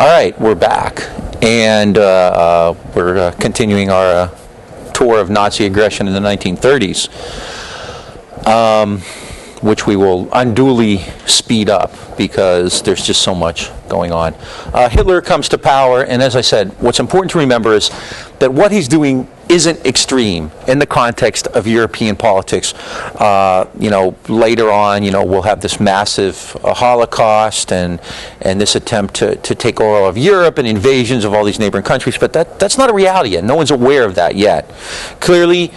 All right, we're back, and we're continuing our tour of Nazi aggression in the 1930s, which we will unduly speed up because there's just so much going on. Hitler comes to power, and as I said, what's important to remember is that what he's doing isn't extreme in the context of European politics. Later on, we'll have this massive Holocaust and this attempt to take all of Europe and invasions of all these neighboring countries, but that's not a reality yet. No one's aware of that yet. Clearly,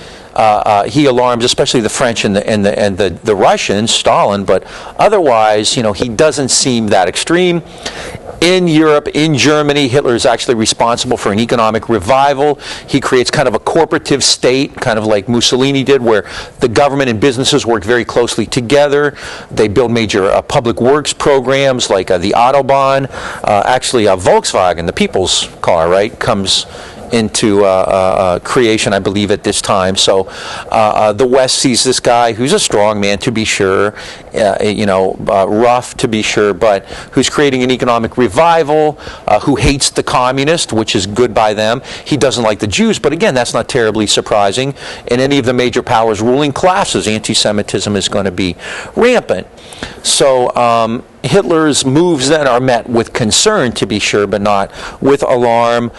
he alarms, especially the French and the Russians, Stalin, but otherwise, he doesn't seem that extreme. In Europe, in Germany, Hitler is actually responsible for an economic revival. He creates kind of a corporative state, kind of like Mussolini did, where the government and businesses work very closely together. They build major public works programs like the Autobahn. Actually, Volkswagen, the people's car, right, comes into creation, I believe, at this time. So the West sees this guy who's a strong man, to be sure, rough, to be sure, but who's creating an economic revival, who hates the communists, which is good by them. He doesn't like the Jews, but again, that's not terribly surprising. In any of the major powers' ruling classes, anti-Semitism is going to be rampant. So Hitler's moves then are met with concern, to be sure, but not with alarm.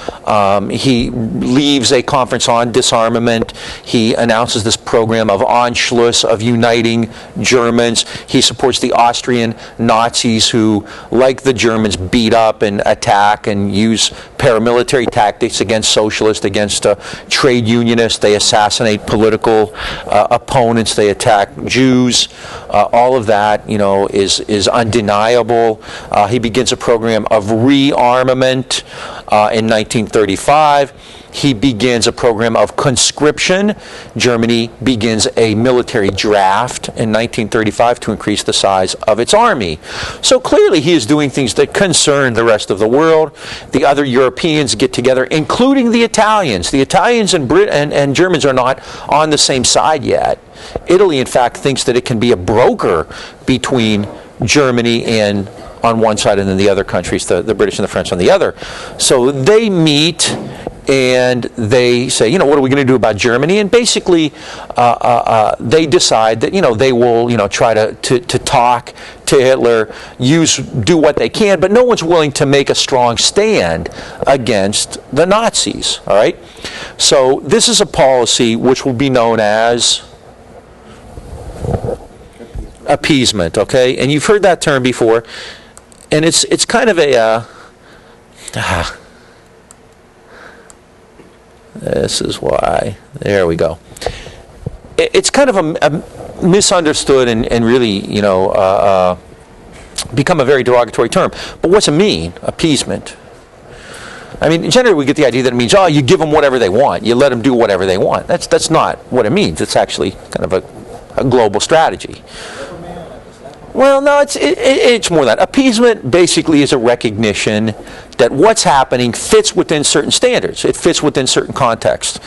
He leaves a conference on disarmament. He announces this program of Anschluss, of uniting Germans. He supports the Austrian Nazis who, like the Germans, beat up and attack and use paramilitary tactics against socialists, against trade unionists. They assassinate political opponents. They attack Jews. All of that, is undeniable. He begins a program of rearmament in 1935. He begins a program of conscription. Germany begins a military draft in 1935 to increase the size of its army. So clearly he is doing things that concern the rest of the world. The other Europeans get together, including the Italians. The Italians and Germans are not on the same side yet. Italy, in fact, thinks that it can be a broker between Germany and on one side and then the other countries, the British and the French on the other. So they meet and they say, what are we going to do about Germany? And basically, they decide that, they will, try to talk to Hitler, do what they can, but no one's willing to make a strong stand against the Nazis, all right? So this is a policy which will be known as appeasement, okay? And you've heard that term before, and it's kind of a this is why. There we go. It's kind of a misunderstood and really, become a very derogatory term. But what's it mean, appeasement? I mean, generally we get the idea that it means, you give them whatever they want. You let them do whatever they want. That's not what it means. It's actually kind of a global strategy. Well, no, it's more than that. Appeasement basically is a recognition that what's happening fits within certain standards. It fits within certain contexts.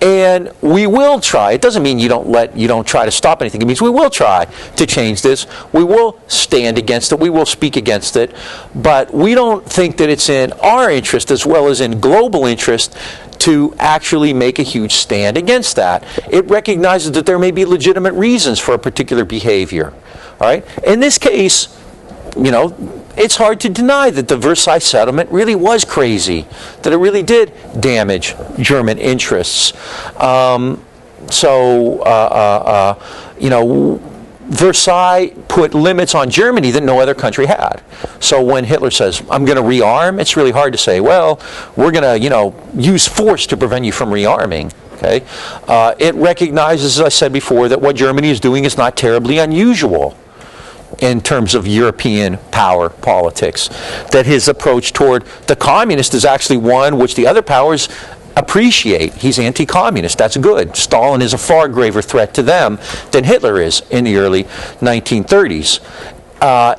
And we will try. It doesn't mean you don't try to stop anything. It means we will try to change this. We will stand against it. We will speak against it. But we don't think that it's in our interest as well as in global interest to actually make a huge stand against that. It recognizes that there may be legitimate reasons for a particular behavior. All right. In this case, it's hard to deny that the Versailles Settlement really was crazy, that it really did damage German interests. Versailles put limits on Germany that no other country had. So when Hitler says, I'm going to rearm, it's really hard to say, well, we're going to, use force to prevent you from rearming. Okay. It recognizes, as I said before, that what Germany is doing is not terribly unusual in terms of European power politics. That his approach toward the communist is actually one which the other powers appreciate. He's anti-communist. That's good. Stalin is a far graver threat to them than Hitler is in the early 1930s.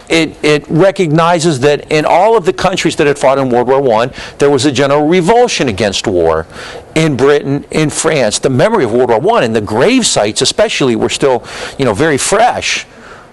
It recognizes that in all of the countries that had fought in World War I, there was a general revulsion against war. In Britain, in France, the memory of World War I and the grave sites especially were still, very fresh.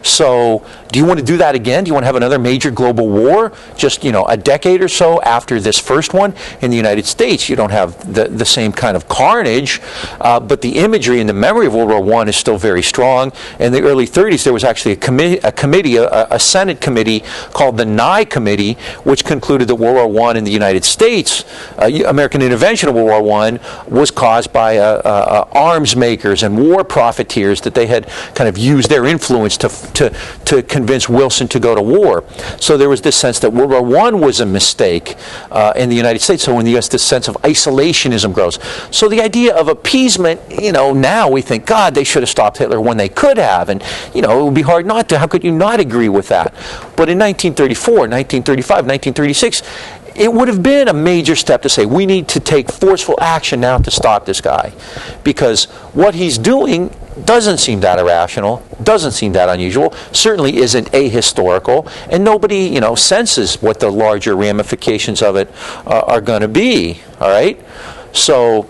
So do you want to do that again? Do you want to have another major global war just, a decade or so after this first one? In the United States, you don't have the same kind of carnage, but the imagery and the memory of World War I is still very strong. In the early 30s, there was actually a Senate committee called the Nye Committee, which concluded that World War I in the United States, American intervention in World War I, was caused by arms makers and war profiteers, that they had kind of used their influence to convince Wilson to go to war. So there was this sense that World War I was a mistake in the United States. So in the U.S., this sense of isolationism grows. So the idea of appeasement, now we think, God, they should have stopped Hitler when they could have. And, it would be hard not to. How could you not agree with that? But in 1934, 1935, 1936, it would have been a major step to say, we need to take forceful action now to stop this guy. Because what he's doing doesn't seem that irrational, doesn't seem that unusual, certainly isn't ahistorical, and nobody, senses what the larger ramifications of it are going to be, all right? So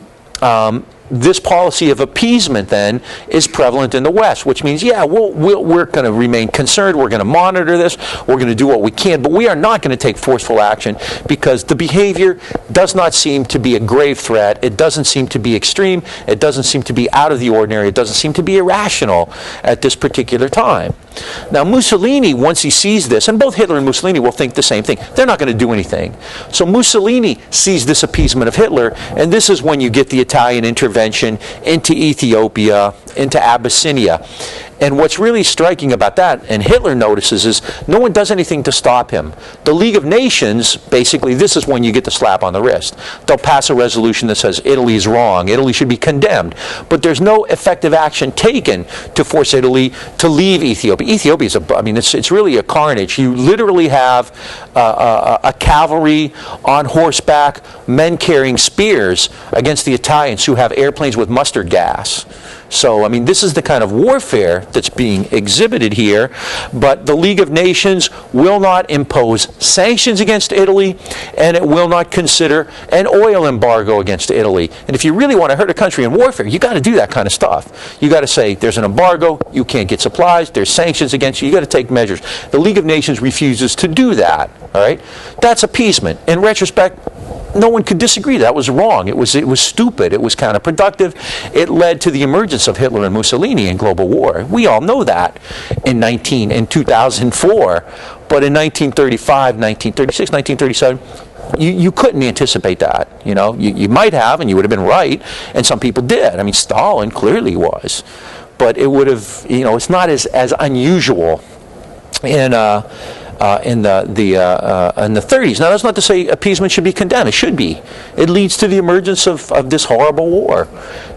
this policy of appeasement then is prevalent in the West, which means, we're going to remain concerned, we're going to monitor this, we're going to do what we can, but we are not going to take forceful action because the behavior does not seem to be a grave threat, it doesn't seem to be extreme, it doesn't seem to be out of the ordinary, it doesn't seem to be irrational at this particular time. Now Mussolini, once he sees this, and both Hitler and Mussolini will think the same thing, they're not going to do anything. So Mussolini sees this appeasement of Hitler, and this is when you get the Italian intervention into Ethiopia, into Abyssinia. And what's really striking about that, and Hitler notices, is no one does anything to stop him. The League of Nations, basically, this is when you get the slap on the wrist. They'll pass a resolution that says Italy is wrong, Italy should be condemned. But there's no effective action taken to force Italy to leave Ethiopia. Ethiopia is it's really a carnage. You literally have a cavalry on horseback, men carrying spears against the Italians who have airplanes with mustard gas. So, this is the kind of warfare that's being exhibited here, but the League of Nations will not impose sanctions against Italy, and it will not consider an oil embargo against Italy. And if you really want to hurt a country in warfare, you got to do that kind of stuff. You got to say, there's an embargo, you can't get supplies, there's sanctions against you, you got to take measures. The League of Nations refuses to do that, all right? That's appeasement. In retrospect, no one could disagree. That was wrong. It was stupid. It was counterproductive. It led to the emergence of Hitler and Mussolini in global war. We all know that in 2004. But in 1935, 1936, 1937, you couldn't anticipate that. You might have, and you would have been right, and some people did. Stalin clearly was. But it would have, it's not as unusual in the 30s. Now, that's not to say appeasement should be condemned. It should be. It leads to the emergence of this horrible war.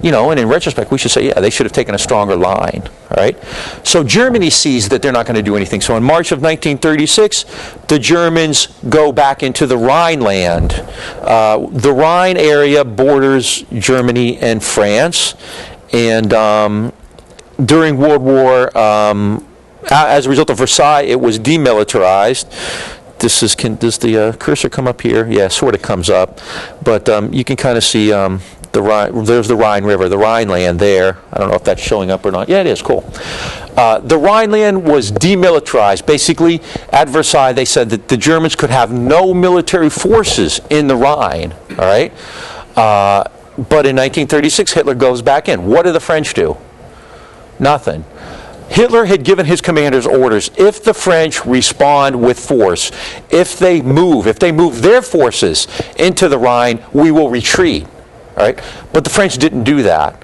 And in retrospect, we should say, they should have taken a stronger line. All right? So Germany sees that they're not going to do anything. So in March of 1936, the Germans go back into the Rhineland. The Rhine area borders Germany and France. And during World War, as a result of Versailles, it was demilitarized. Does the cursor come up here? Yeah, sort of comes up. But you can kind of see the Rhine. There's the Rhine River, the Rhineland there. I don't know if that's showing up or not. Yeah, it is. Cool. The Rhineland was demilitarized. Basically, at Versailles, they said that the Germans could have no military forces in the Rhine. All right. But in 1936, Hitler goes back in. What do the French do? Nothing. Hitler had given his commanders orders, if the French respond with force, if they move their forces into the Rhine, we will retreat. All right? But the French didn't do that.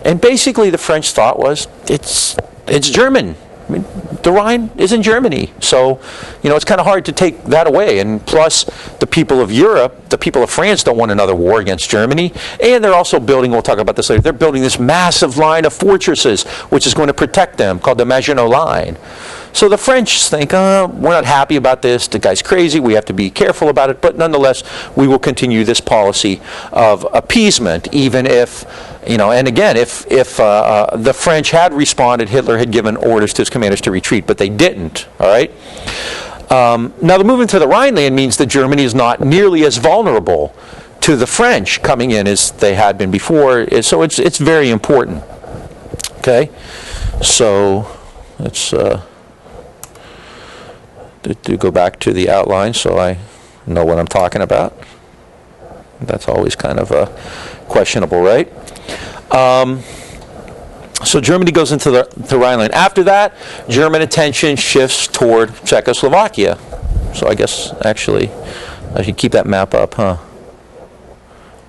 And basically the French thought was, it's German. The Rhine is in Germany. So, it's kind of hard to take that away. And plus, the people of Europe, the people of France don't want another war against Germany. And they're also building, we'll talk about this later, they're building this massive line of fortresses, which is going to protect them, called the Maginot Line. So the French think, we're not happy about this, the guy's crazy, we have to be careful about it, but nonetheless, we will continue this policy of appeasement, even if, and again, if the French had responded, Hitler had given orders to his commanders to retreat, but they didn't, all right? Now, the movement to the Rhineland means that Germany is not nearly as vulnerable to the French coming in as they had been before, so it's very important, okay? So, let's to go back to the outline so I know what I'm talking about. That's always kind of questionable, right? So Germany goes into the Rhineland. After that, German attention shifts toward Czechoslovakia. So I guess, actually, I should keep that map up, huh?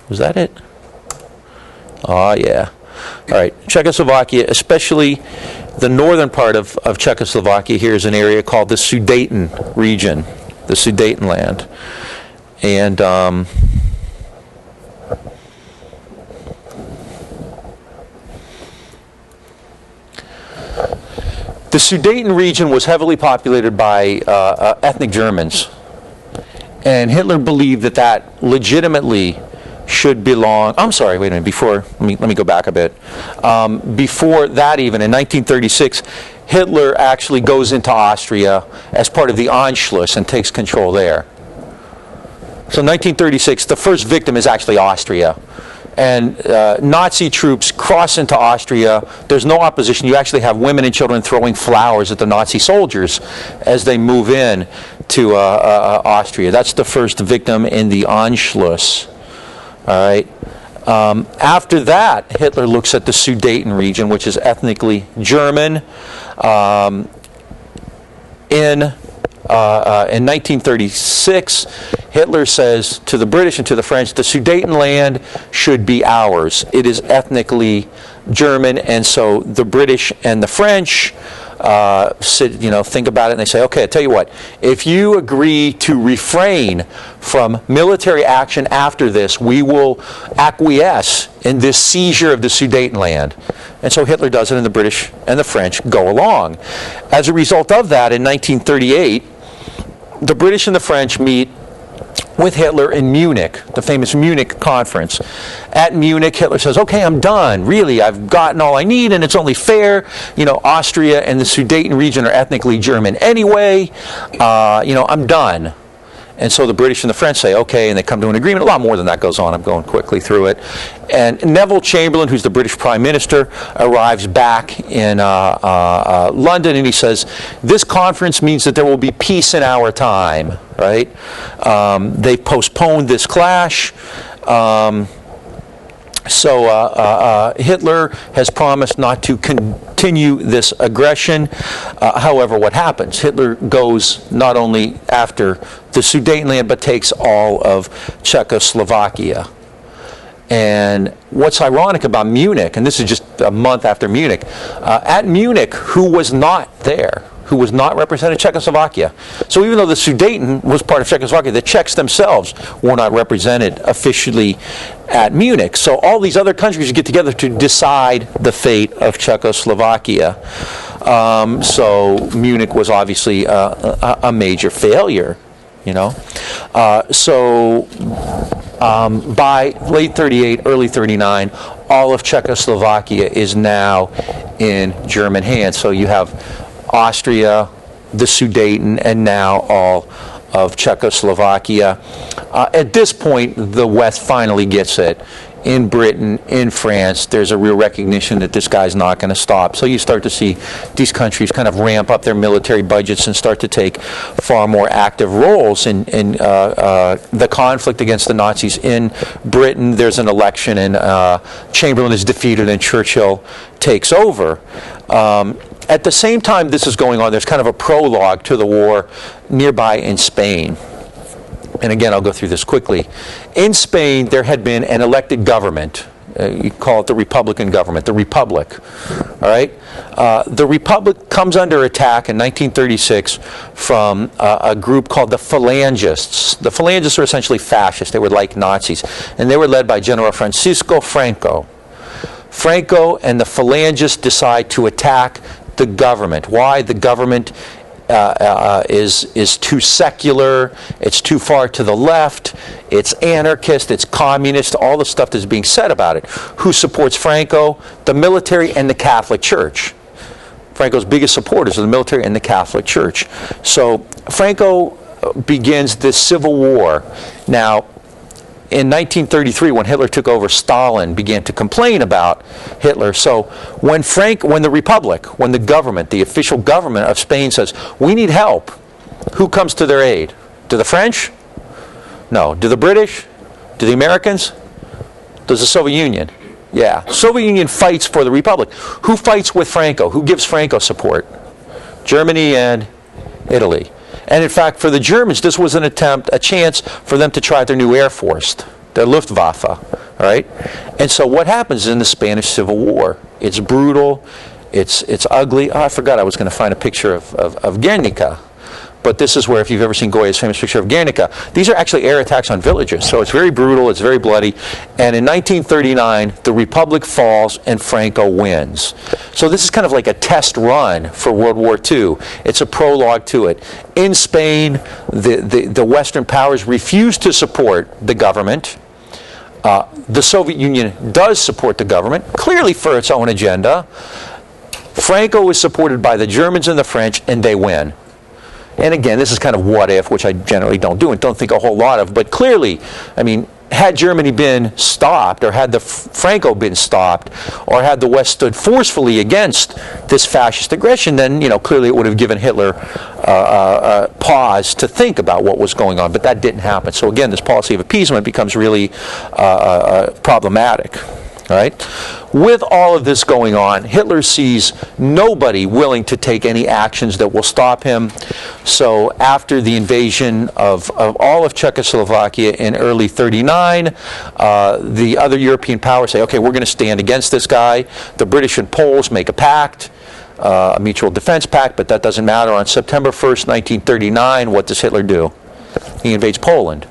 Was that it? Oh, yeah. All right, Czechoslovakia, especially the northern part of Czechoslovakia here is an area called the Sudeten region, the Sudetenland. And the Sudeten region was heavily populated by ethnic Germans. And Hitler believed that legitimately should belong. I'm sorry, wait a minute. Let me go back a bit. Before that, even in 1936, Hitler actually goes into Austria as part of the Anschluss and takes control there. So 1936, the first victim is actually Austria. And Nazi troops cross into Austria. There's no opposition. You actually have women and children throwing flowers at the Nazi soldiers as they move in to Austria. That's the first victim in the Anschluss. All right. After that, Hitler looks at the Sudeten region, which is ethnically German. In 1936, Hitler says to the British and to the French, the Sudetenland should be ours. It is ethnically German, and so the British and the French think about it, and they say, okay, I tell you what, if you agree to refrain from military action after this, we will acquiesce in this seizure of the Sudetenland. And so Hitler does it, and the British and the French go along. As a result of that, in 1938, the British and the French meet with Hitler in Munich, the famous Munich conference. At Munich, Hitler says, okay, I'm done. Really, I've gotten all I need, and it's only fair. Austria and the Sudeten region are ethnically German anyway. I'm done. And so the British and the French say, okay, and they come to an agreement. A lot more than that goes on. I'm going quickly through it. And Neville Chamberlain, who's the British Prime Minister, arrives back in London, and he says, this conference means that there will be peace in our time, right? They postponed this clash. So Hitler has promised not to continue this aggression. However, what happens? Hitler goes not only after the Sudetenland, but takes all of Czechoslovakia. And what's ironic about Munich, and this is just a month after Munich, at Munich, who was not there? Who was not represented? Czechoslovakia. So even though the Sudeten was part of Czechoslovakia, the Czechs themselves were not represented officially at Munich. So all these other countries get together to decide the fate of Czechoslovakia. So Munich was obviously a major failure, by late 38, early 39, all of Czechoslovakia is now in German hands. So you have Austria, the Sudeten, and now all of Czechoslovakia. At this point, the West finally gets it. In Britain, in France, there's a real recognition that this guy's not going to stop. So you start to see these countries kind of ramp up their military budgets and start to take far more active roles in the conflict against the Nazis. In Britain, there's an election, and Chamberlain is defeated, and Churchill takes over. At the same time this is going on, there's kind of a prologue to the war nearby in Spain. And again, I'll go through this quickly. In Spain, there had been an elected government. You call it the Republican government, the Republic. All right? The Republic comes under attack in 1936 from a group called the Phalangists. The Phalangists are essentially fascists. They were like Nazis. And they were led by General Francisco Franco. Franco and the Phalangists decide to attack the government. Why? The government is too secular, it's too far to the left, it's anarchist, it's communist, all the stuff that's being said about it. Who supports Franco? The military and the Catholic Church. Franco's biggest supporters are the military and the Catholic Church. So Franco begins this civil war. Now, in 1933, when Hitler took over, Stalin began to complain about Hitler. So when the Republic, when the government, the official government of Spain says, we need help, who comes to their aid? Do the French? No. Do the British? Do the Americans? Does the Soviet Union? Yeah. Soviet Union fights for the Republic. Who fights with Franco? Who gives Franco support? Germany and Italy. And in fact, for the Germans, this was a chance for them to try their new Air Force, their Luftwaffe, all right? And so what happens in the Spanish Civil War? It's brutal, it's ugly. Oh, I forgot I was going to find a picture of Guernica. But this is where, if you've ever seen Goya's famous picture of Guernica, these are actually air attacks on villages. So it's very brutal, it's very bloody. And in 1939, the Republic falls and Franco wins. So this is kind of like a test run for World War II. It's a prologue to it. In Spain, the Western powers refuse to support the government. The Soviet Union does support the government, clearly for its own agenda. Franco is supported by the Germans and the French, and they win. And again, this is kind of what if, which I generally don't do and don't think a whole lot of. But clearly, I mean, had Germany been stopped, or had the Franco been stopped, or had the West stood forcefully against this fascist aggression, then, you know, clearly it would have given Hitler pause to think about what was going on. But that didn't happen. So again, this policy of appeasement becomes really problematic. All right? With all of this going on, Hitler sees nobody willing to take any actions that will stop him. So after the invasion of all of Czechoslovakia in early 39, the other European powers say, okay, we're going to stand against this guy. The British and Poles make a pact, a mutual defense pact, but that doesn't matter. On September 1st, 1939, what does Hitler do? He invades Poland.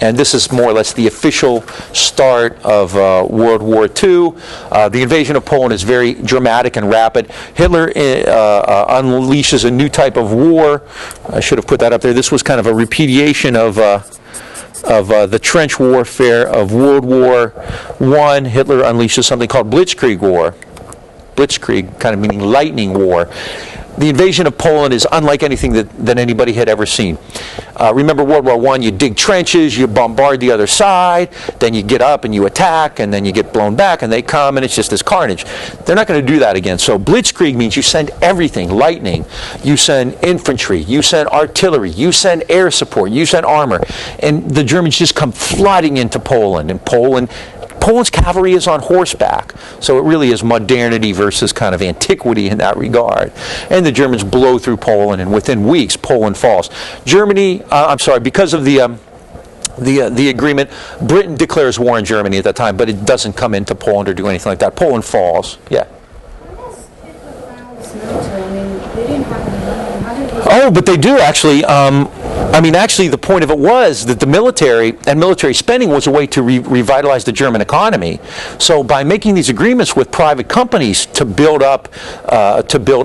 And this is more or less the official start of World War II. The invasion of Poland is very dramatic and rapid. Hitler unleashes a new type of war. I should have put that up there. This was kind of a repudiation of the trench warfare of World War I. Hitler unleashes something called Blitzkrieg War. Blitzkrieg, kind of meaning lightning war. The invasion of Poland is unlike anything that anybody had ever seen. Remember World War I, you dig trenches, you bombard the other side, then you get up and you attack, and then you get blown back, and they come, and it's just this carnage. They're not going to do that again. So Blitzkrieg means you send everything, lightning, you send infantry, you send artillery, you send air support, you send armor. And the Germans just come flooding into Poland, and Poland's cavalry is on horseback, so it really is modernity versus kind of antiquity in that regard. And the Germans blow through Poland, and within weeks, Poland falls. Because of the agreement, Britain declares war on Germany at that time, but it doesn't come into Poland or do anything like that. Poland falls. Yeah. Oh, but they do actually. Actually, the point of it was that the military and military spending was a way to revitalize the German economy. So by making these agreements with private companies to build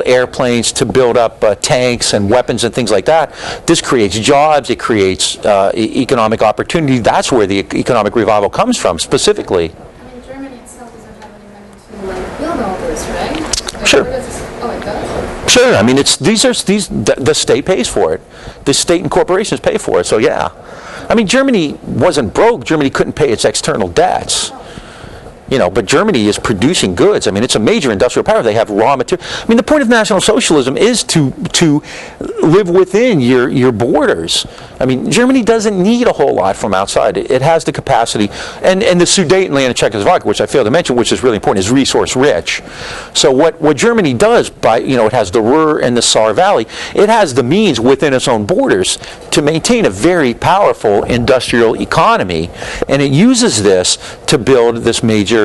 airplanes, to build up tanks and weapons and things like that, this creates jobs, it creates economic opportunity. That's where the economic revival comes from, specifically. I mean, Germany itself doesn't have any money to build all this, right? Sure. Oh, it does? Sure. I mean, the state pays for it. The state and corporations pay for it. So yeah. I mean, Germany wasn't broke. Germany couldn't pay its external debts. You know, but Germany is producing goods. I mean, it's a major industrial power. They have raw material. I mean, the point of National Socialism is to live within your borders. I mean, Germany doesn't need a whole lot from outside. It has the capacity. And the Sudetenland of Czechoslovakia, which I failed to mention, which is really important, is resource rich. So what Germany does, it has the Ruhr and the Saar Valley. It has the means within its own borders to maintain a very powerful industrial economy. And it uses this to build this major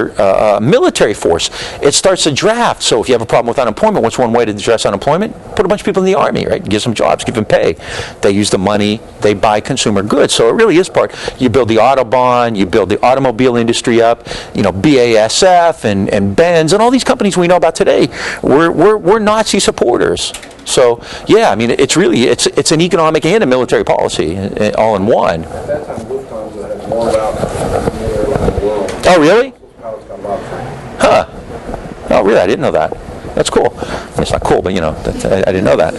military force. It starts a draft. So if you have a problem with unemployment, what's one way to address unemployment? Put a bunch of people in the army, right? Give them jobs, give them pay. They use the money, they buy consumer goods. So it really is part. You build the Autobahn, you build the automobile industry up, BASF and Benz and all these companies we know about today. We're Nazi supporters. So yeah, I mean, it's an economic and a military policy all in one. At that time, Lufthansa had more routes around the world. Oh, really? Huh. Oh, really? I didn't know that. That's cool. It's not cool, but I didn't know that.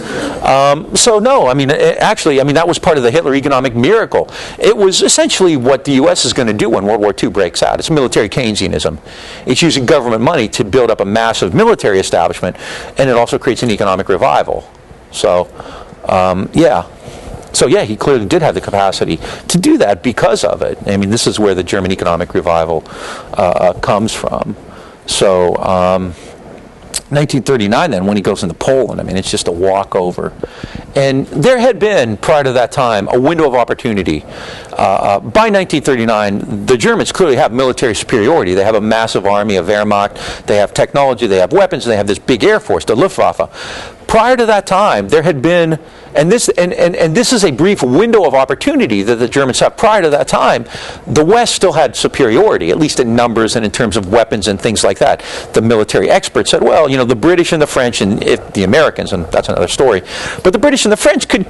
So no, I mean, that was part of the Hitler economic miracle. It was essentially what the U.S. is going to do when World War II breaks out. It's military Keynesianism. It's using government money to build up a massive military establishment, and it also creates an economic revival. So, yeah. So yeah, he clearly did have the capacity to do that because of it. I mean, this is where the German economic revival comes from. So 1939 then, when he goes into Poland, I mean, it's just a walkover. And there had been, prior to that time, a window of opportunity. By 1939, the Germans clearly have military superiority. They have a massive army, a Wehrmacht, they have technology, they have weapons, they have this big air force, the Luftwaffe. Prior to that time, there had been, and this is a brief window of opportunity that the Germans have. Prior to that time, the West still had superiority, at least in numbers and in terms of weapons and things like that. The military experts said, well, you know, the British and the French and the Americans, and that's another story, but the British and the French could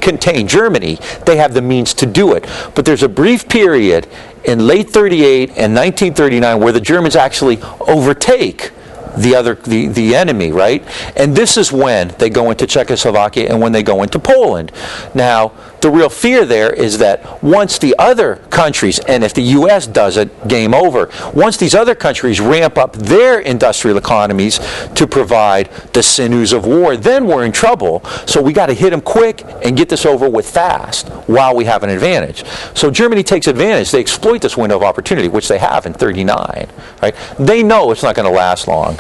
contain Germany. They have the means to do it. But there's a brief period in late 38 and 1939 where the Germans actually overtake the enemy, right? And this is when they go into Czechoslovakia and when they go into Poland. Now, the real fear there is that once the other countries, and if the U.S. does it, game over. Once these other countries ramp up their industrial economies to provide the sinews of war, then we're in trouble. So we got to hit them quick and get this over with fast while we have an advantage. So Germany takes advantage. They exploit this window of opportunity, which they have in 39. Right? They know it's not going to last long.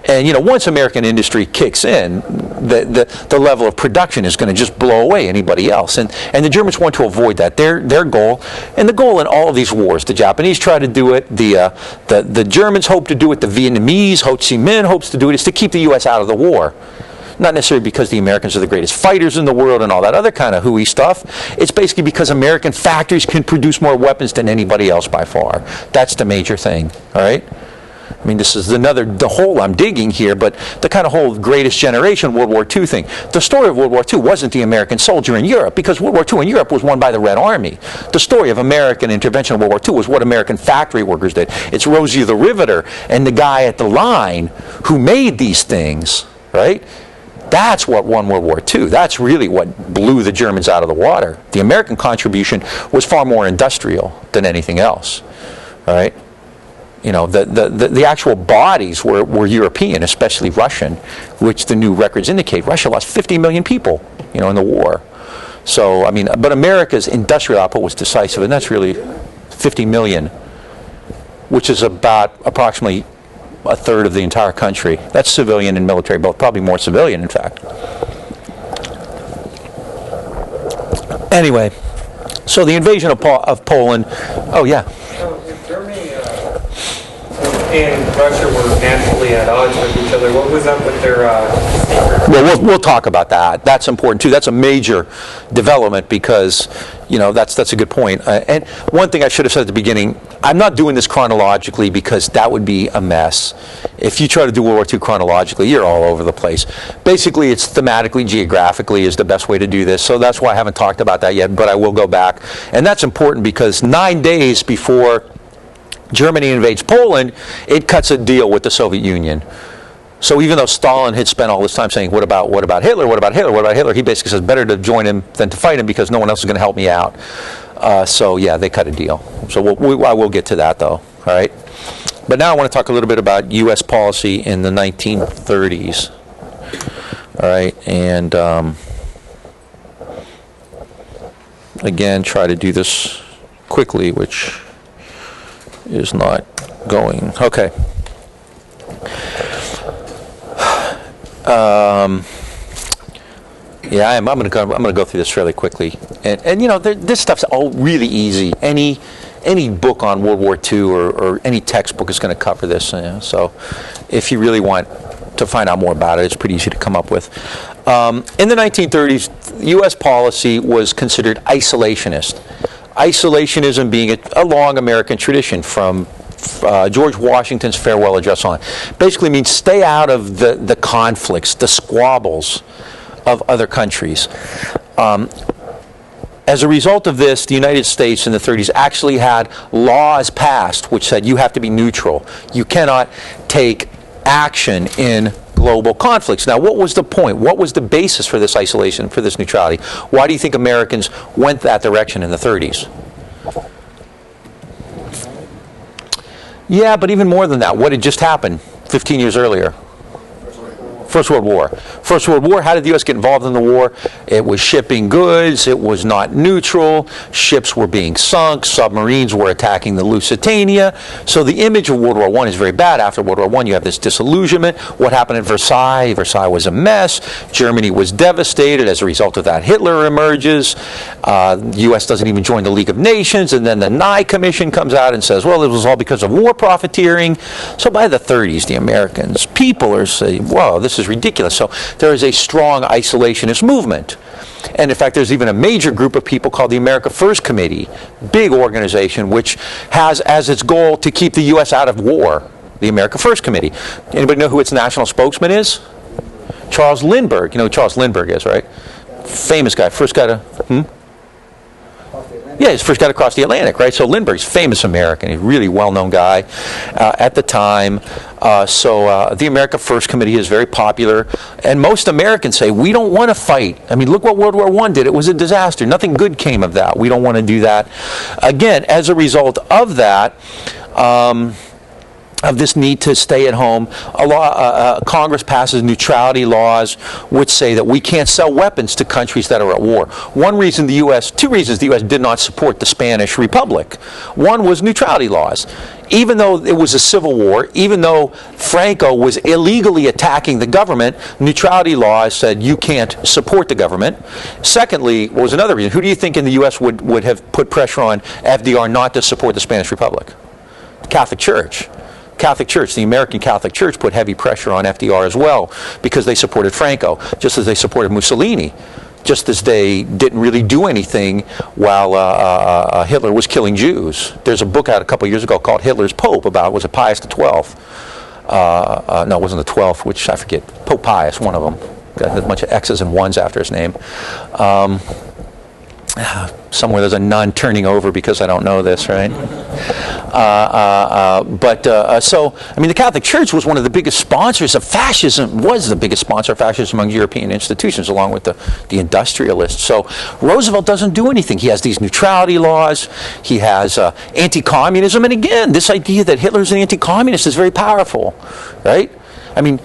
And you know, once American industry kicks in, the level of production is going to just blow away anybody else. And the Germans want to avoid that. Their goal, and the goal in all of these wars, the Japanese try to do it, the Germans hope to do it, the Vietnamese, Ho Chi Minh hopes to do it, is to keep the U.S. out of the war. Not necessarily because the Americans are the greatest fighters in the world and all that other kind of hooey stuff. It's basically because American factories can produce more weapons than anybody else by far. That's the major thing, all right? I mean, this is the hole I'm digging here, but the kind of whole greatest generation World War II thing. The story of World War II wasn't the American soldier in Europe, because World War II in Europe was won by the Red Army. The story of American intervention in World War II was what American factory workers did. It's Rosie the Riveter and the guy at the line who made these things, right? That's what won World War II. That's really what blew the Germans out of the water. The American contribution was far more industrial than anything else, all right? You know, the actual bodies were European, especially Russian, which the new records indicate. Russia lost 50 million people, you know, in the war. So, I mean, but America's industrial output was decisive, and that's really 50 million, which is about approximately a third of the entire country. That's civilian and military both, probably more civilian, in fact. Anyway, so the invasion of Poland, oh yeah. So if Germany and Russia were naturally at odds with each other, what was up with their secret? Well, we'll talk about that. That's important too. That's a major development because, you know, that's a good point. And one thing I should have said at the beginning, I'm not doing this chronologically because that would be a mess. If you try to do World War II chronologically, you're all over the place. Basically, it's thematically, geographically is the best way to do this. So that's why I haven't talked about that yet, but I will go back. And that's important because 9 days before Germany invades Poland, it cuts a deal with the Soviet Union. So even though Stalin had spent all this time saying, what about Hitler, what about Hitler, what about Hitler, he basically says, better to join him than to fight him because no one else is going to help me out. So yeah, they cut a deal. So I will get to that though, all right? But now I want to talk a little bit about U.S. policy in the 1930s, all right? And again, try to do this quickly, which is not going. Okay. Yeah, I'm going to go through this fairly quickly, and you know, this stuff's all really easy. Any book on World War II or any textbook is going to cover this. You know, so if you really want to find out more about it, it's pretty easy to come up with. In the 1930s, U.S. policy was considered isolationist. Isolationism being a long American tradition from George Washington's farewell address on. Basically means stay out of the conflicts, the squabbles of other countries. As a result of this, the United States in the 30s actually had laws passed which said you have to be neutral. You cannot take action in global conflicts. Now, what was the point? What was the basis for this isolation, for this neutrality? Why do you think Americans went that direction in the 30s? Yeah, but even more than that. What had just happened 15 years earlier? First World War. First World War, how did the U.S. get involved in the war? It was shipping goods. It was not neutral. Ships were being sunk. Submarines were attacking the Lusitania. So the image of World War I is very bad. After World War I, you have this disillusionment. What happened at Versailles? Versailles was a mess. Germany was devastated. As a result of that, Hitler emerges. The U.S. doesn't even join the League of Nations. And then the Nye Commission comes out and says, well, it was all because of war profiteering. So by the 30s, the Americans, people are saying, whoa, this is ridiculous. So there is a strong isolationist movement. And in fact, there's even a major group of people called the America First Committee, big organization, which has as its goal to keep the U.S. out of war. The America First Committee. Anybody know who its national spokesman is? Charles Lindbergh. You know who Charles Lindbergh is, right? Famous guy. First guy to... Yeah, he's first got to cross the Atlantic, right? So Lindbergh's famous American. He's a really well-known guy at the time. So the America First Committee is very popular. And most Americans say, we don't want to fight. I mean, look what World War I did. It was a disaster. Nothing good came of that. We don't want to do that. Again, as a result of that, of this need to stay at home, Congress passes neutrality laws which say that we can't sell weapons to countries that are at war. Two reasons the U.S. did not support the Spanish Republic. One was neutrality laws. Even though it was a civil war, even though Franco was illegally attacking the government, neutrality laws said you can't support the government. Secondly, what was another reason? Who do you think in the U.S. would have put pressure on FDR not to support the Spanish Republic? The Catholic Church. The American Catholic Church put heavy pressure on FDR as well because they supported Franco, just as they supported Mussolini, just as they didn't really do anything while Hitler was killing Jews. There's a book out a couple of years ago called Hitler's Pope about, was it Pius XII? No, it wasn't the 12th, which I forget. Pope Pius, one of them. Got a bunch of X's and ones after his name. Somewhere there's a nun turning over because I don't know this, right? So, I mean, the Catholic Church was one of the biggest sponsors of fascism, was the biggest sponsor of fascism among European institutions, along with the industrialists. So Roosevelt doesn't do anything. He has these neutrality laws. He has anti-communism. And again, this idea that Hitler's an anti-communist is very powerful, right? I mean,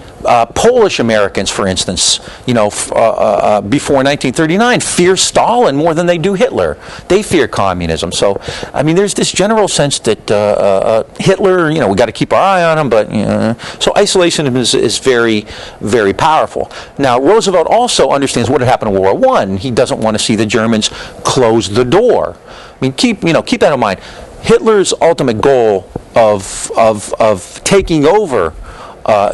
Polish Americans, for instance, before 1939, fear Stalin more than they do Hitler. They fear communism. So, I mean, there's this general sense that Hitler, we got to keep our eye on him, but, so isolationism is very, very powerful. Now, Roosevelt also understands what had happened in World War I. He doesn't want to see the Germans close the door. I mean, keep that in mind. Hitler's ultimate goal of taking over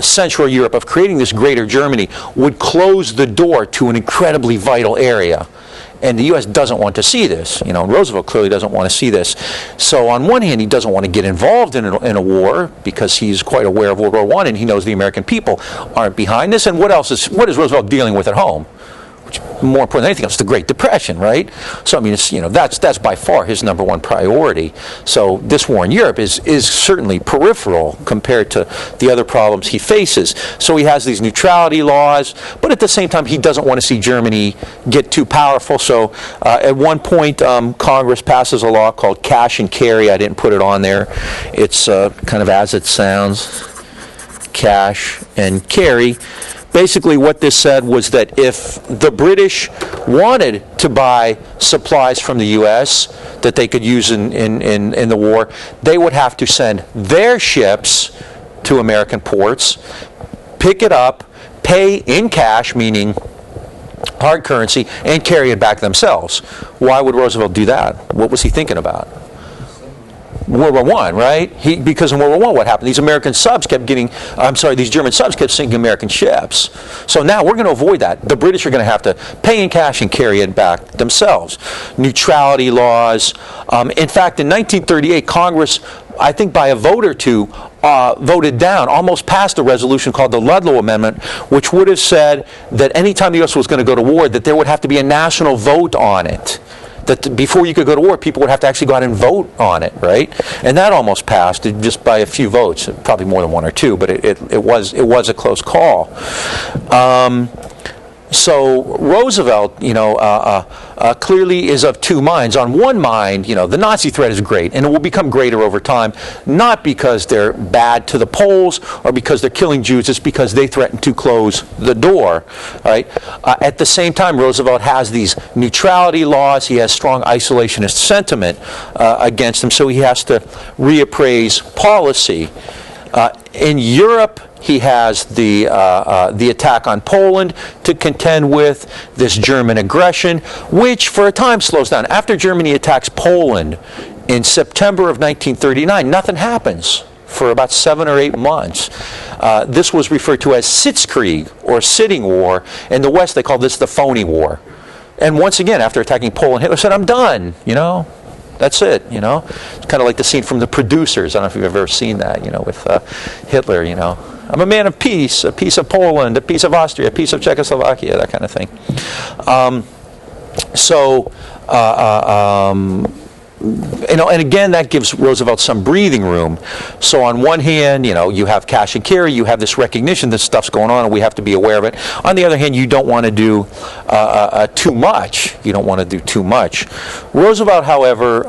Central Europe, of creating this greater Germany, would close the door to an incredibly vital area. And the U.S. doesn't want to see this. Roosevelt clearly doesn't want to see this. So on one hand, he doesn't want to get involved in a war because he's quite aware of World War I and he knows the American people aren't behind this. And what is Roosevelt dealing with at home? More important than anything else, the Great Depression, right? So I mean, that's by far his number one priority. So this war in Europe is certainly peripheral compared to the other problems he faces. So he has these neutrality laws, but at the same time, he doesn't want to see Germany get too powerful. So at one point, Congress passes a law called cash and carry. I didn't put it on there. It's kind of as it sounds, cash and carry. Basically, what this said was that if the British wanted to buy supplies from the U.S. that they could use in the war, they would have to send their ships to American ports, pick it up, pay in cash, meaning hard currency, and carry it back themselves. Why would Roosevelt do that? What was he thinking about? World War I, right? Because in World War I, what happened? These German subs kept sinking American ships. So now we're going to avoid that. The British are going to have to pay in cash and carry it back themselves. Neutrality laws. In fact, in 1938, Congress, I think by a vote or two, voted down, almost passed a resolution called the Ludlow Amendment, which would have said that any time the U.S. was going to go to war, that there would have to be a national vote on it. That before you could go to war, people would have to actually go out and vote on it, right? And that almost passed just by a few votes, probably more than one or two, but it was a close call. So Roosevelt, clearly is of two minds. On one mind, the Nazi threat is great, and it will become greater over time, not because they're bad to the Poles or because they're killing Jews, it's because they threaten to close the door, right? At the same time, Roosevelt has these neutrality laws. He has strong isolationist sentiment against them, so he has to reappraise policy. In Europe, he has the attack on Poland to contend with, this German aggression, which for a time slows down. After Germany attacks Poland in September of 1939, nothing happens for about 7 or 8 months. This was referred to as Blitzkrieg, or sitting war. In the West, they call this the phony war. And once again, after attacking Poland, Hitler said, I'm done, That's it, It's kind of like the scene from The Producers. I don't know if you've ever seen that, with Hitler, I'm a man of peace, a piece of Poland, a piece of Austria, a piece of Czechoslovakia, that kind of thing. And again, that gives Roosevelt some breathing room. So on one hand, you have cash and carry, you have this recognition that stuff's going on and we have to be aware of it. On the other hand, you don't want to do too much. You don't want to do too much. Roosevelt, however,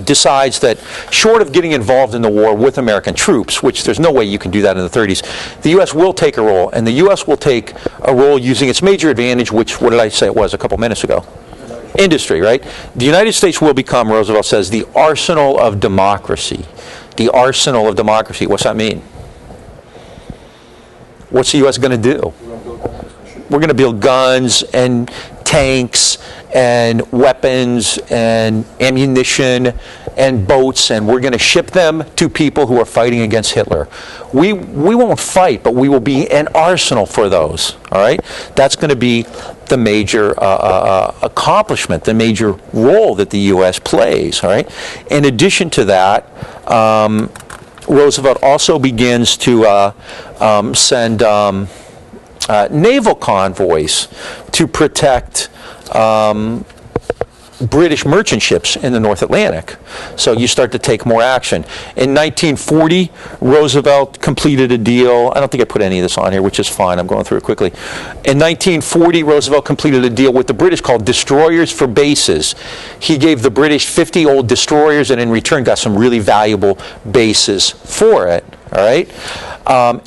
decides that short of getting involved in the war with American troops, which there's no way you can do that in the 30s, the U.S. will take a role, and the U.S. will take a role using its major advantage, which, what did I say it was a couple minutes ago? Industry, right? The United States will become, Roosevelt says, the arsenal of democracy. The arsenal of democracy. What's that mean? What's the U.S. going to do? We're going to build guns and tanks and weapons and ammunition and boats, and we're going to ship them to people who are fighting against Hitler. We won't fight, but we will be an arsenal for those. All right, that's going to be the major accomplishment, the major role that the U.S. plays. All right. In addition to that, Roosevelt also begins to send naval convoys to protect British merchant ships in the North Atlantic. So you start to take more action. In 1940, Roosevelt completed a deal. I don't think I put any of this on here, which is fine. I'm going through it quickly. In 1940, Roosevelt completed a deal with the British called destroyers for bases. He gave the British 50 old destroyers and in return got some really valuable bases for it. All right.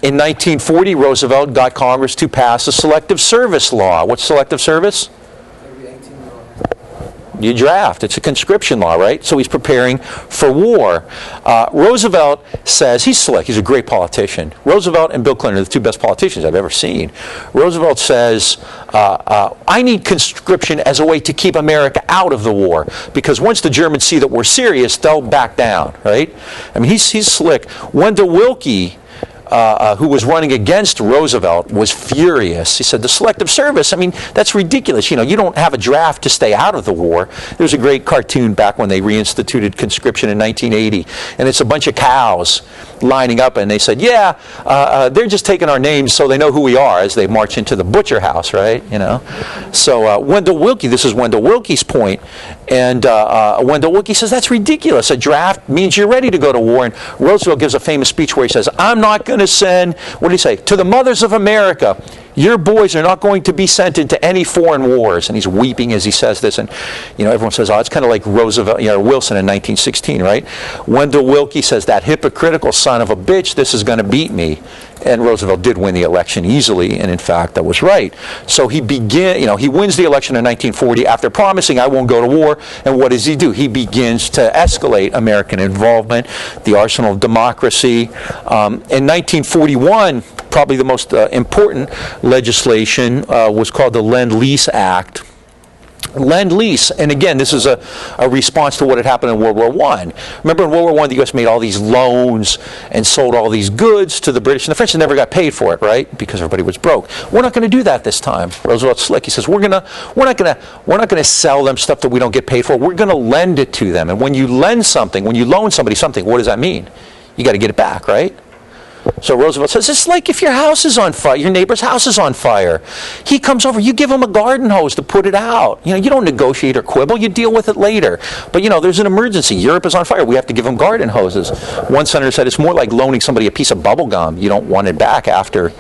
In 1940, Roosevelt got Congress to pass a selective service law. What's selective service? You draft. It's a conscription law, right? So he's preparing for war. Roosevelt says, he's slick, he's a great politician. Roosevelt and Bill Clinton are the two best politicians I've ever seen. Roosevelt says, I need conscription as a way to keep America out of the war, because once the Germans see that we're serious, they'll back down, right? I mean, he's slick. Wendell Willkie, who was running against Roosevelt, was furious. He said, the selective service, I mean, that's ridiculous. You don't have a draft to stay out of the war. There's a great cartoon back when they reinstituted conscription in 1980, and it's a bunch of cows lining up, and they said, they're just taking our names so they know who we are as they march into the butcher house, right? So Wendell Willkie, this is Wendell Willkie's point, and Wendell Willkie says, that's ridiculous. A draft means you're ready to go to war, and Roosevelt gives a famous speech where he says, I'm not going to send, what did he say, to the mothers of America, your boys are not going to be sent into any foreign wars. And he's weeping as he says this, and everyone says, oh, it's kind of like Roosevelt, Wilson in 1916, right? Wendell Willkie says, that hypocritical son of a bitch, this is going to beat me. And Roosevelt did win the election easily, and in fact, that was right. So he he wins the election in 1940 after promising, I won't go to war. And what does he do? He begins to escalate American involvement, the arsenal of democracy. In 1941, probably the most important legislation was called the Lend-Lease Act. Lend-Lease, and again, this is a response to what had happened in World War I. Remember in World War I, the U.S. made all these loans and sold all these goods to the British, and the French never got paid for it, right? Because everybody was broke. We're not going to do that this time. Roosevelt's slick. He says, we're not going to sell them stuff that we don't get paid for. We're going to lend it to them. And when you lend something, when you loan somebody something, what does that mean? You got to get it back, right? So Roosevelt says, it's like if your house is on fire, your neighbor's house is on fire. He comes over, you give him a garden hose to put it out. You don't negotiate or quibble, you deal with it later. But there's an emergency. Europe is on fire. We have to give them garden hoses. One senator said it's more like loaning somebody a piece of bubble gum. You don't want it back after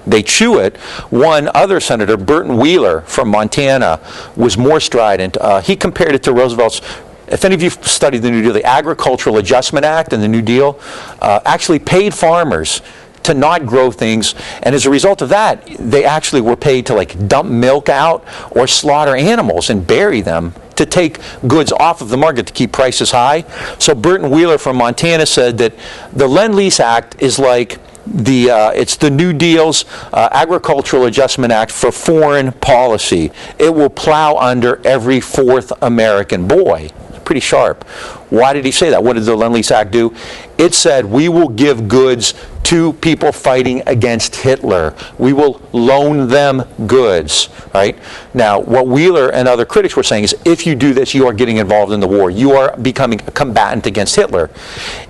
they chew it. One other senator, Burton Wheeler from Montana, was more strident. He compared it to Roosevelt's. If any of you studied the New Deal, the Agricultural Adjustment Act and the New Deal actually paid farmers to not grow things, and as a result of that, they actually were paid to dump milk out or slaughter animals and bury them to take goods off of the market to keep prices high. So Burton Wheeler from Montana said that the Lend-Lease Act is like it's the New Deal's Agricultural Adjustment Act for foreign policy. It will plow under every fourth American boy. Pretty sharp. Why did he say that? What did the Lend-Lease Act do? It said we will give goods to people fighting against Hitler. We will loan them goods, right? Now, what Wheeler and other critics were saying is if you do this, you are getting involved in the war. You are becoming a combatant against Hitler.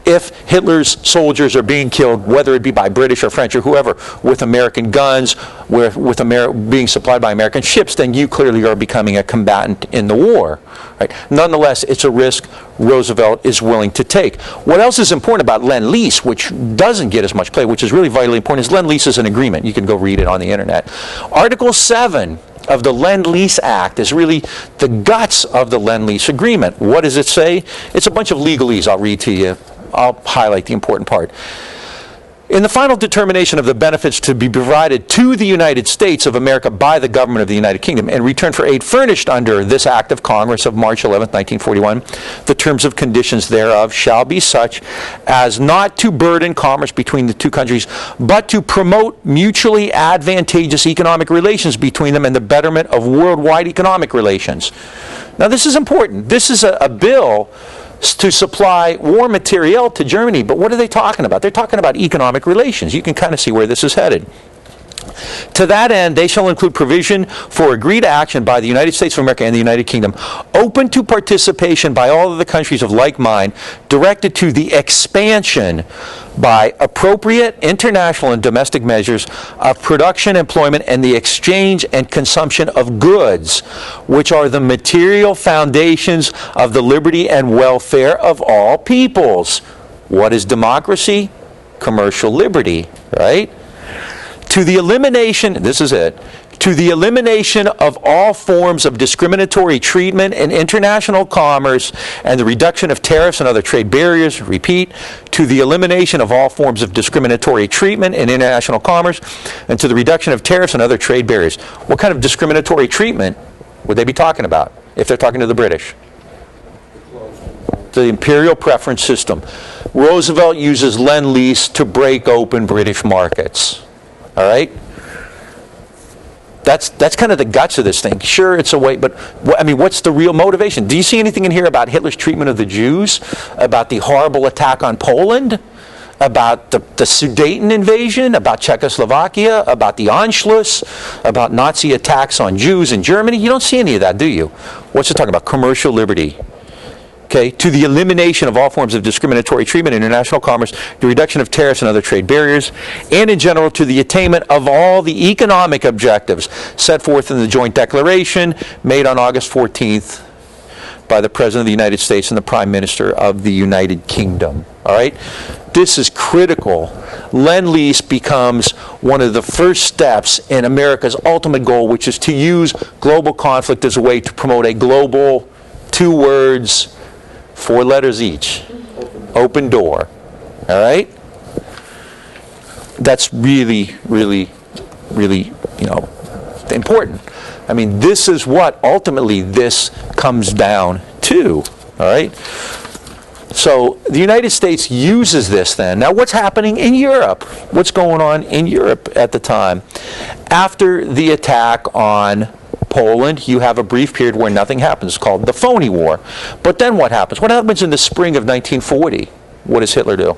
If Hitler's soldiers are being killed, whether it be by British or French or whoever, with American guns, being supplied by American ships, then you clearly are becoming a combatant in the war, right? Nonetheless, it's a risk Roosevelt is willing to take. What else is important about Lend-Lease, which doesn't get as much play, which is really vitally important, is Lend-Lease is an agreement. You can go read it on the internet. Article 7 of the Lend-Lease Act is really the guts of the Lend-Lease agreement. What does it say? It's a bunch of legalese I'll read to you. I'll highlight the important part. In the final determination of the benefits to be provided to the United States of America by the government of the United Kingdom in return for aid furnished under this Act of Congress of March 11, 1941, the terms of conditions thereof shall be such as not to burden commerce between the two countries, but to promote mutually advantageous economic relations between them and the betterment of worldwide economic relations. Now this is important. This is a bill to supply war materiel to Germany. But what are they talking about? They're talking about economic relations. You can kind of see where this is headed. To that end, they shall include provision for agreed action by the United States of America and the United Kingdom, open to participation by all of the countries of like mind, directed to the expansion by appropriate international and domestic measures of production, employment, and the exchange and consumption of goods, which are the material foundations of the liberty and welfare of all peoples. What is democracy? Commercial liberty, right? To the elimination, this is it, to the elimination of all forms of discriminatory treatment in international commerce and the reduction of tariffs and other trade barriers, repeat, to the elimination of all forms of discriminatory treatment in international commerce and to the reduction of tariffs and other trade barriers. What kind of discriminatory treatment would they be talking about if they're talking to the British? The imperial preference system. Roosevelt uses Lend-Lease to break open British markets. All right? That's kind of the guts of this thing. Sure, it's a way, but what's the real motivation? Do you see anything in here about Hitler's treatment of the Jews? About the horrible attack on Poland? About the Sudeten invasion? About Czechoslovakia? About the Anschluss? About Nazi attacks on Jews in Germany? You don't see any of that, do you? What's it talking about? Commercial liberty. Okay, to the elimination of all forms of discriminatory treatment in international commerce, the reduction of tariffs and other trade barriers, and in general to the attainment of all the economic objectives set forth in the joint declaration made on August 14th by the President of the United States and the Prime Minister of the United Kingdom. All right? This is critical. Lend-Lease becomes one of the first steps in America's ultimate goal, which is to use global conflict as a way to promote a global, 2 words, 4 letters each, open door. All right? That's really, really, really, important. This is what ultimately this comes down to. All right? So the United States uses this then. Now what's happening in Europe? What's going on in Europe at the time? After the attack on Poland, you have a brief period where nothing happens. It's called the Phony War. But then what happens? What happens in the spring of 1940? What does Hitler do?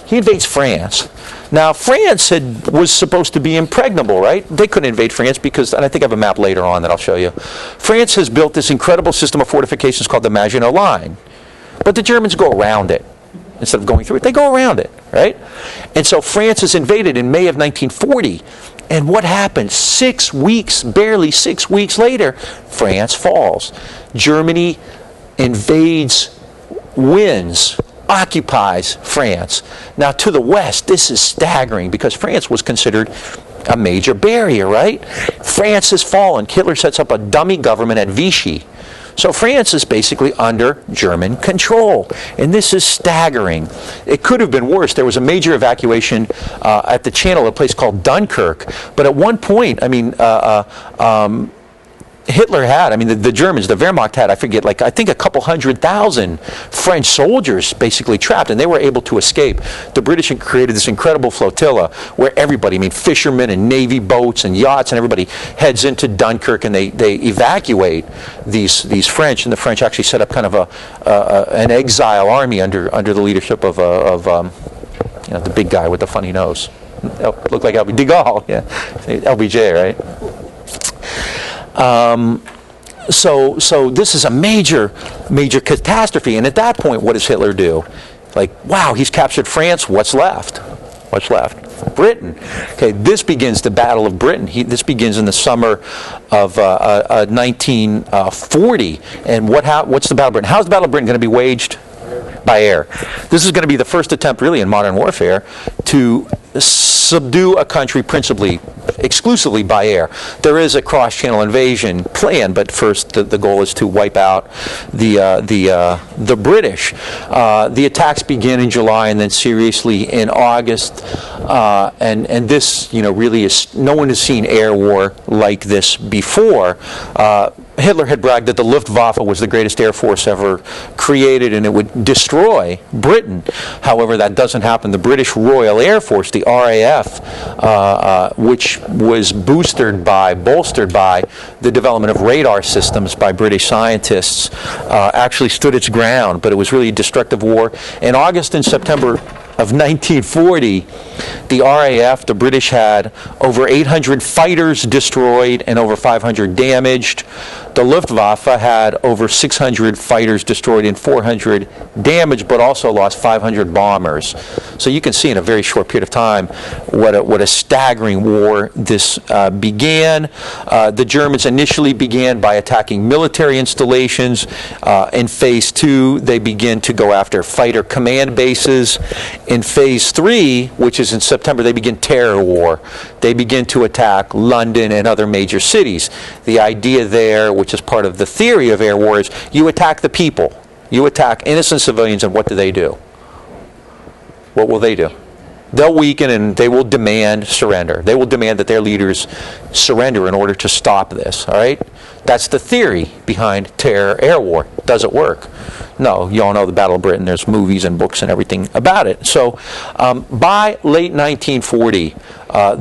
He invades France. Now, France was supposed to be impregnable, right? They couldn't invade France because, and I think I have a map later on that I'll show you. France has built this incredible system of fortifications called the Maginot Line. But the Germans go around it. Instead of going through it, they go around it, right? And so France is invaded in May of 1940. And what happens? 6 weeks, barely 6 weeks later, France falls. Germany invades, wins, occupies France. Now, to the west, this is staggering because France was considered a major barrier, right? France has fallen. Hitler sets up a dummy government at Vichy. So France is basically under German control. And this is staggering. It could have been worse. There was a major evacuation at the Channel, a place called Dunkirk. But at one point, I mean, Hitler had, I mean, the Germans, the Wehrmacht had, I forget, like, I think a couple 100,000 French soldiers basically trapped, and they were able to escape. The British created this incredible flotilla where everybody, I mean, fishermen and Navy boats and yachts and everybody heads into Dunkirk, and they evacuate these French, and the French actually set up kind of an exile army under the leadership of you know, the big guy with the funny nose. Looked like De Gaulle, yeah, LBJ, right? So this is a major catastrophe. And at that point, what does Hitler do? Like, wow, he's captured France. What's left? What's left? Britain. Okay, this begins the Battle of Britain. This begins in the summer of 1940. And what's the Battle of Britain? How's the Battle of Britain going to be waged? By air. This is going to be the first attempt, really, in modern warfare to subdue a country exclusively by air. There is a cross-channel invasion plan, but first the goal is to wipe out the British. The attacks begin in July and then seriously in August, and this, you know, really is, no one has seen air war like this before. Hitler had bragged that the Luftwaffe was the greatest air force ever created and it would destroy Britain. However, that doesn't happen. The British Royal Air Force, the RAF, which was bolstered by the development of radar systems by British scientists, actually stood its ground, but it was really a destructive war. In August and September of 1940, the RAF, the British, had over 800 fighters destroyed and over 500 damaged. The Luftwaffe had over 600 fighters destroyed and 400 damaged, but also lost 500 bombers. So you can see in a very short period of time what a staggering war this began. The Germans initially began by attacking military installations. In Phase 2, they begin to go after fighter command bases. In Phase 3, which is in September, they begin terror war. They begin to attack London and other major cities. The idea there, which is part of the theory of air war, is you attack the people. You attack innocent civilians, and what do? What will they do? They'll weaken and they will demand surrender. They will demand that their leaders surrender in order to stop this, all right? That's the theory behind terror air war. Does it work? No, you all know the Battle of Britain. There's movies and books and everything about it. So by late 1940,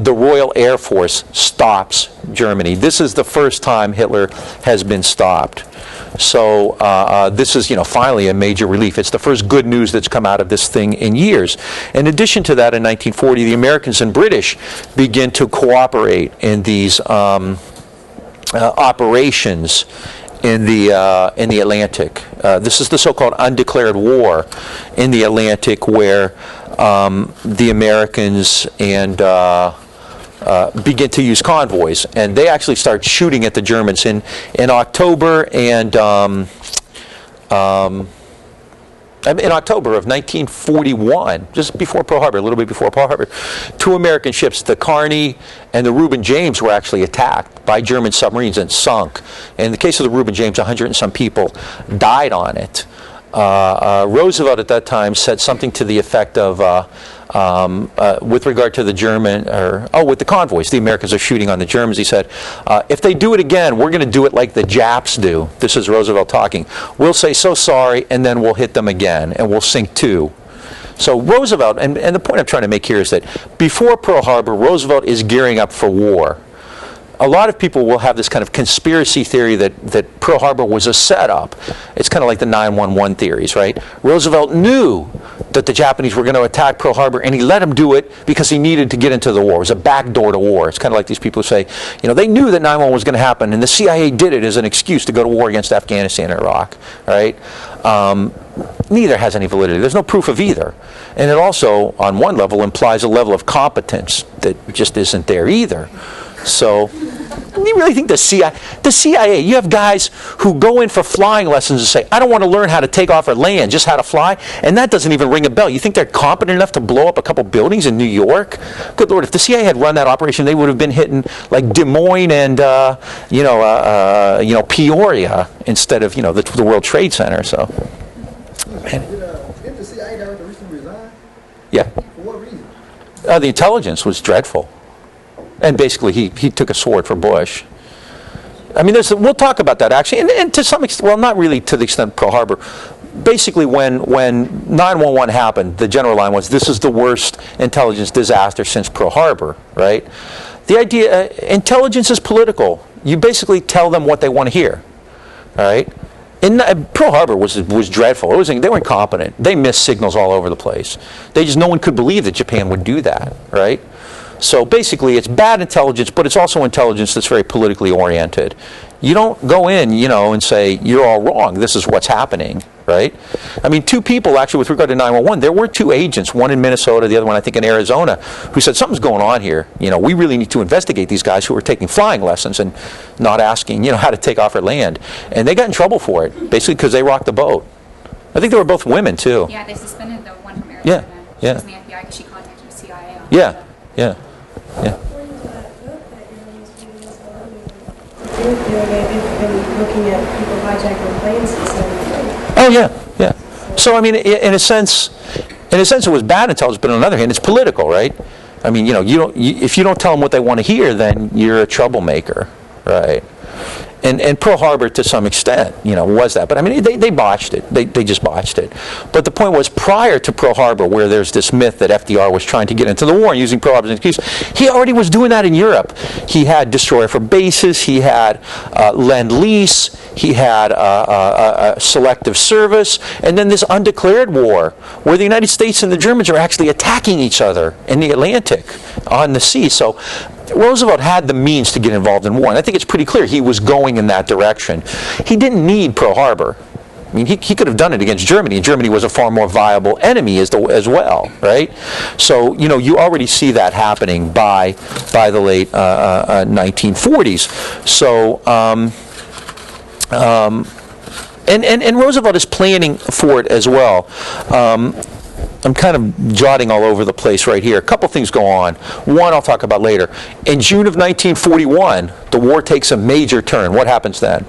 the Royal Air Force stops Germany. This is the first time Hitler has been stopped. So this is, finally a major relief. It's the first good news that's come out of this thing in years. In addition to that, in 1940, the Americans and British begin to cooperate in these operations in the Atlantic. This is the so-called Undeclared War in the Atlantic, where the Americans and begin to use convoys, and they actually start shooting at the Germans in October and in October of 1941, just before Pearl Harbor, a little bit before Pearl Harbor, 2 American ships, the Kearney and the Reuben James, were actually attacked by German submarines and sunk. In the case of the Reuben James, 100 and some people died on it. Roosevelt at that time said something to the effect of, with regard to the with the convoys, the Americans are shooting on the Germans, he said, if they do it again, we're going to do it like the Japs do. This is Roosevelt talking. We'll say so sorry, and then we'll hit them again, and we'll sink too. So Roosevelt, and the point I'm trying to make here is that before Pearl Harbor, Roosevelt is gearing up for war. A lot of people will have this kind of conspiracy theory that Pearl Harbor was a setup. It's kind of like the 9/11 theories, right? Roosevelt knew that the Japanese were going to attack Pearl Harbor, and he let them do it because he needed to get into the war. It was a backdoor to war. It's kind of like these people who say, they knew that 9/11 was going to happen, and the CIA did it as an excuse to go to war against Afghanistan and Iraq, right? neither has any validity. There's no proof of either. And it also, on one level, implies a level of competence that just isn't there either. So, do you really think the CIA, you have guys who go in for flying lessons and say, I don't want to learn how to take off or land, just how to fly, and that doesn't even ring a bell. You think they're competent enough to blow up a couple buildings in New York? Good Lord, if the CIA had run that operation, they would have been hitting like Des Moines and, Peoria instead of, the World Trade Center, so. Did the CIA director recently resign? Yeah. For what reason? The intelligence was dreadful. And basically, he took a sword for Bush. I mean, we'll talk about that, actually. And to some extent, well, not really to the extent Pearl Harbor. Basically, when 9/11 happened, the general line was, this is the worst intelligence disaster since Pearl Harbor, right? The idea, intelligence is political. You basically tell them what they want to hear, all right? Pearl Harbor was dreadful. They were incompetent. They missed signals all over the place. No one could believe that Japan would do that, right? So basically, it's bad intelligence, but it's also intelligence that's very politically oriented. You don't go in, and say, you're all wrong, this is what's happening, right? I mean, two people, actually, with regard to 911, there were two agents, one in Minnesota, the other one, I think, in Arizona, who said, something's going on here. We really need to investigate these guys who are taking flying lessons and not asking, how to take off or land. And they got in trouble for it, basically because they rocked the boat. I think they were both women, too. Yeah, they suspended the one from Arizona. She was in the FBI because she contacted the CIA on Yeah. it. Looking at people hijacking planes and stuff. Oh yeah. So I mean, in a sense, it was bad intelligence, but on the other hand, it's political, right? I mean, if you don't tell them what they want to hear, then you're a troublemaker, right? And Pearl Harbor, to some extent, was that. But I mean, they botched it. They just botched it. But the point was, prior to Pearl Harbor, where there's this myth that FDR was trying to get into the war using Pearl Harbor as an excuse, he already was doing that in Europe. He had destroyer for bases. He had Lend-Lease. He had selective service. And then this undeclared war, where the United States and the Germans are actually attacking each other in the Atlantic on the sea. So Roosevelt had the means to get involved in war, and I think it's pretty clear he was going in that direction. He didn't need Pearl Harbor. I mean, he could have done it against Germany, and Germany was a far more viable enemy as well, right? So, you already see that happening by the late 1940s. So, and Roosevelt is planning for it as well. I'm kind of jotting all over the place right here. A couple things go on. One I'll talk about later. In June of 1941, the war takes a major turn. What happens then?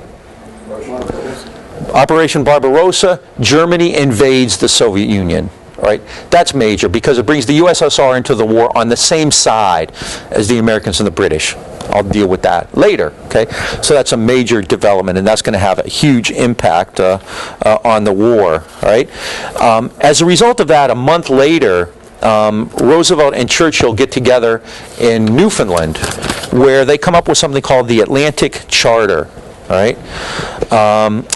Operation Barbarossa. Germany invades the Soviet Union. Right? That's major because it brings the USSR into the war on the same side as the Americans and the British. I'll deal with that later. Okay, so that's a major development, and that's going to have a huge impact on the war. Right? As a result of that, a month later, Roosevelt and Churchill get together in Newfoundland, where they come up with something called the Atlantic Charter. All right,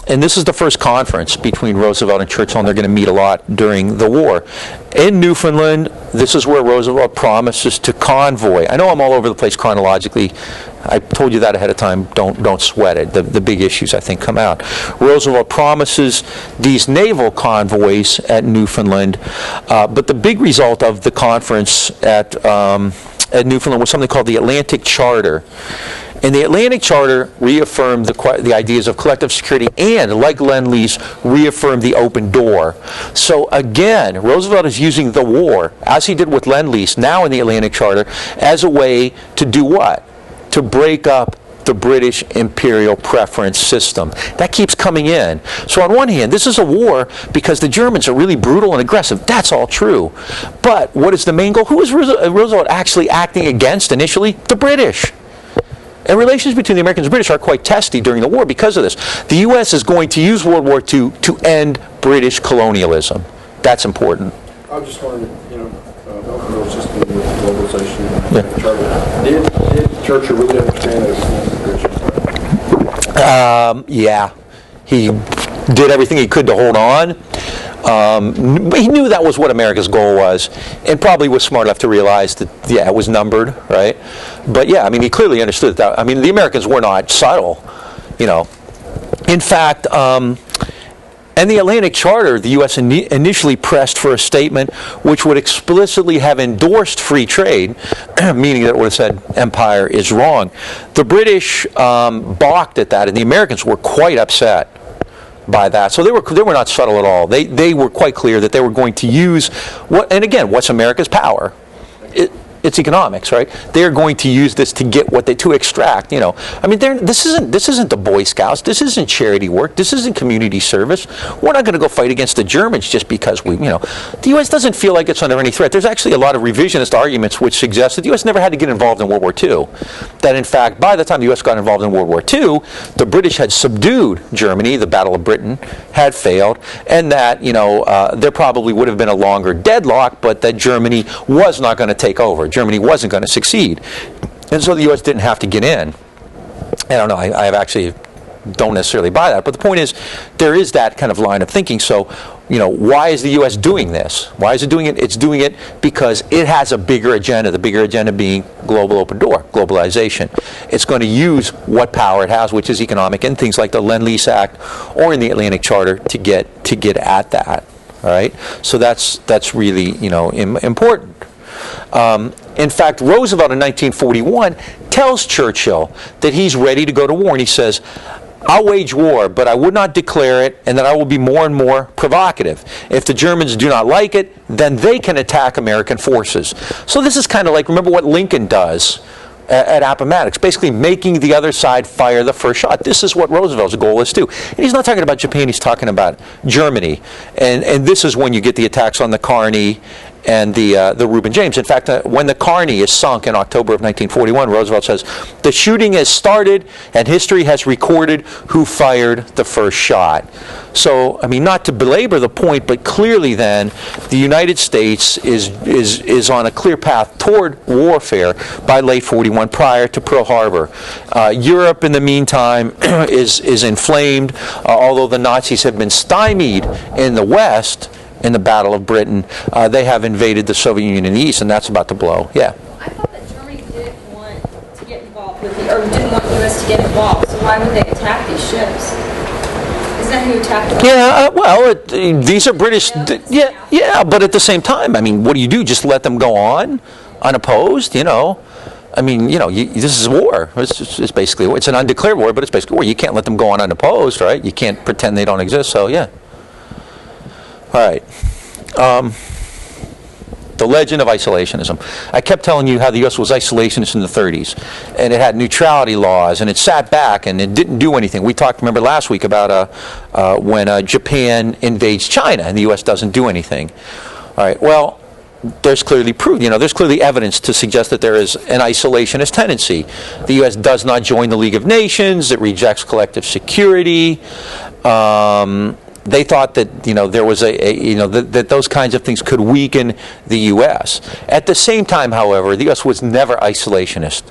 and this is the first conference between Roosevelt and Churchill, and they're going to meet a lot during the war. In Newfoundland, this is where Roosevelt promises to convoy. I know I'm all over the place chronologically. I told you that ahead of time. Don't sweat it. The big issues, I think, come out. Roosevelt promises these naval convoys at Newfoundland, but the big result of the conference at Newfoundland was something called the Atlantic Charter. And the Atlantic Charter reaffirmed the ideas of collective security and, like Lend-Lease, reaffirmed the open door. So again, Roosevelt is using the war, as he did with Lend-Lease, now in the Atlantic Charter, as a way to do what? To break up the British imperial preference system. That keeps coming in. So on one hand, this is a war because the Germans are really brutal and aggressive. That's all true. But what is the main goal? Who is Roosevelt actually acting against initially? The British. And relations between the Americans and British are quite testy during the war because of this. The U.S. is going to use World War II to end British colonialism. That's important. I was just wondering, open door system with globalization and Charter. Did Churchill really understand this? Yeah. He did everything he could to hold on. He knew that was what America's goal was, and probably was smart enough to realize that, it was numbered, right? But yeah, I mean, he clearly understood that. I mean, the Americans were not subtle, In fact, And the Atlantic Charter, the U.S. initially pressed for a statement which would explicitly have endorsed free trade, meaning that it would have said empire is wrong. The British balked at that, and the Americans were quite upset by that. So they were not subtle at all. They were quite clear that they were going to use and again, what's America's power? It's economics, right? They're going to use this to get to extract, I mean, this isn't the Boy Scouts. This isn't charity work. This isn't community service. We're not going to go fight against the Germans just because the U.S. doesn't feel like it's under any threat. There's actually a lot of revisionist arguments which suggest that the U.S. never had to get involved in World War II. That in fact, by the time the U.S. got involved in World War II, the British had subdued Germany. The Battle of Britain had failed, and that there probably would have been a longer deadlock, but that Germany was not going to take over. Germany wasn't going to succeed. And so the U.S. didn't have to get in. I don't know, I actually don't necessarily buy that. But the point is, there is that kind of line of thinking. So, why is the U.S. doing this? Why is it doing it? It's doing it because it has a bigger agenda, the bigger agenda being global open door, globalization. It's going to use what power it has, which is economic, and things like the Lend-Lease Act or in the Atlantic Charter to get at that. All right? So that's really, important. In fact, Roosevelt in 1941 tells Churchill that he's ready to go to war, and he says, I'll wage war, but I would not declare it, and that I will be more and more provocative. If the Germans do not like it, then they can attack American forces. So this is kind of like, remember what Lincoln does at Appomattox, basically making the other side fire the first shot. This is what Roosevelt's goal is too. And he's not talking about Japan, he's talking about Germany. And this is when you get the attacks on the Kearny and the Reuben James. In fact, when the Kearny is sunk in October of 1941, Roosevelt says, the shooting has started and history has recorded who fired the first shot. So, I mean, not to belabor the point, but clearly then, the United States is on a clear path toward warfare by late 41, prior to Pearl Harbor. Europe, in the meantime, is inflamed, although the Nazis have been stymied in the West. In the Battle of Britain, they have invaded the Soviet Union in the East, and that's about to blow. Yeah. I thought that Germany didn't want to get involved or didn't want the U.S. to get involved. So why would they attack these ships? Isn't that who attacked them? Yeah. Well, these are British. Yeah. But at the same time, I mean, what do? Just let them go on, unopposed? I mean, this is war. It's basically it's an undeclared war, but it's basically war. You can't let them go on unopposed, right? You can't pretend they don't exist. So yeah. All right. The legend of isolationism. I kept telling you how the U.S. was isolationist in the 30s, and it had neutrality laws, and it sat back and it didn't do anything. We talked, remember last week, about when Japan invades China and the U.S. doesn't do anything. All right. Well, there's clearly proof. There's clearly evidence to suggest that there is an isolationist tendency. The U.S. does not join the League of Nations. It rejects collective security. They thought that there was that those kinds of things could weaken the U.S. At the same time, however, the U.S. was never isolationist.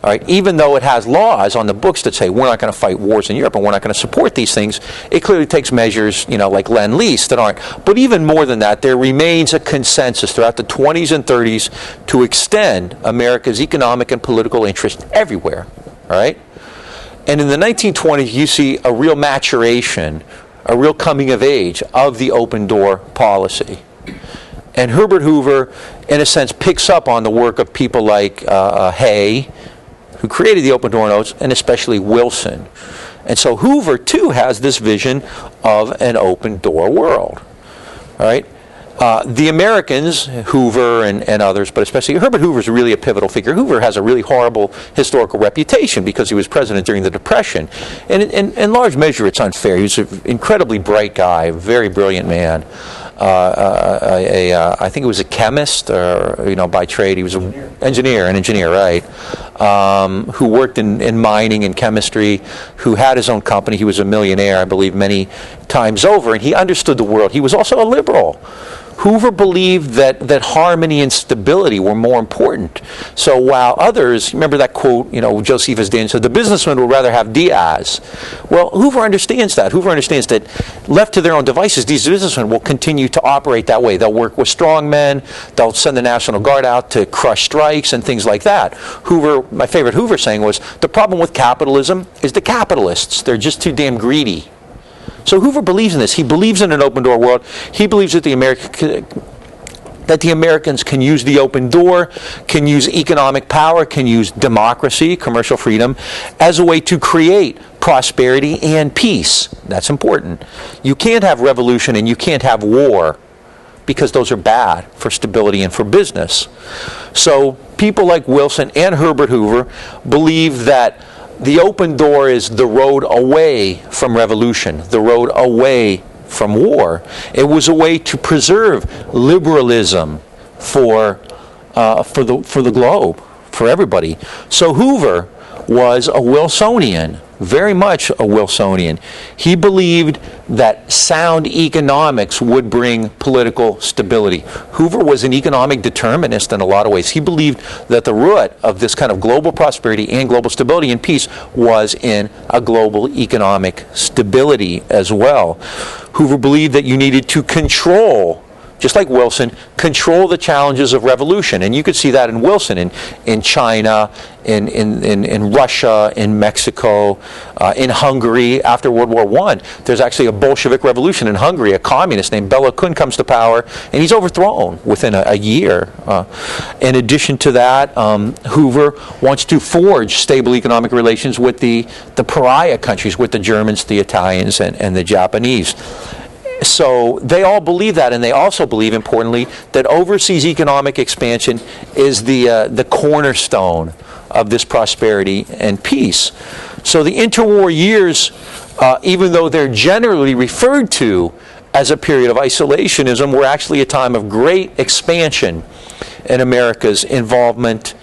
All right, even though it has laws on the books that say we're not going to fight wars in Europe and we're not going to support these things, it clearly takes measures, like Lend-Lease that aren't. But even more than that, there remains a consensus throughout the 20s and 30s to extend America's economic and political interest everywhere. All right, and in the 1920s, you see a real maturation, a real coming of age of the open door policy. And Herbert Hoover, in a sense, picks up on the work of people like Hay, who created the open door notes, and especially Wilson. And so Hoover, too, has this vision of an open door world. All right? The Americans, Hoover and others, but especially Herbert Hoover is really a pivotal figure. Hoover has a really horrible historical reputation because he was president during the Depression. And in large measure, it's unfair. He was an incredibly bright guy, a very brilliant man. I think he was a chemist, by trade. He was an engineer, right? Who worked in mining and chemistry, who had his own company. He was a millionaire, I believe, many times over, and he understood the world. He was also a liberal. Hoover believed that harmony and stability were more important. So while others, remember that quote, Josephus Daniel said, the businessmen would rather have Diaz. Well, Hoover understands that. Hoover understands that left to their own devices, these businessmen will continue to operate that way. They'll work with strong men. They'll send the National Guard out to crush strikes and things like that. Hoover, my favorite Hoover saying was, the problem with capitalism is the capitalists. They're just too damn greedy. So Hoover believes in this. He believes in an open door world. He believes that the Americans can use the open door, can use economic power, can use democracy, commercial freedom, as a way to create prosperity and peace. That's important. You can't have revolution and you can't have war, because those are bad for stability and for business. So people like Wilson and Herbert Hoover believe that the open door is the road away from revolution, the road away from war. It was a way to preserve liberalism for the globe, for everybody. So Hoover was a Wilsonian, very much a Wilsonian. He believed that sound economics would bring political stability. Hoover was an economic determinist in a lot of ways. He believed that the root of this kind of global prosperity and global stability and peace was in a global economic stability as well. Hoover believed that you needed to control, just like Wilson, control the challenges of revolution. And you could see that in Wilson, in China, in Russia, in Mexico, in Hungary. After World War I, there's actually a Bolshevik revolution in Hungary. A communist named Bela Kun comes to power, and he's overthrown within a year. In addition to that, Hoover wants to forge stable economic relations with the pariah countries, with the Germans, the Italians, and the Japanese. So they all believe that, and they also believe, importantly, that overseas economic expansion is the cornerstone of this prosperity and peace. So the interwar years, even though they're generally referred to as a period of isolationism, were actually a time of great expansion in America's involvement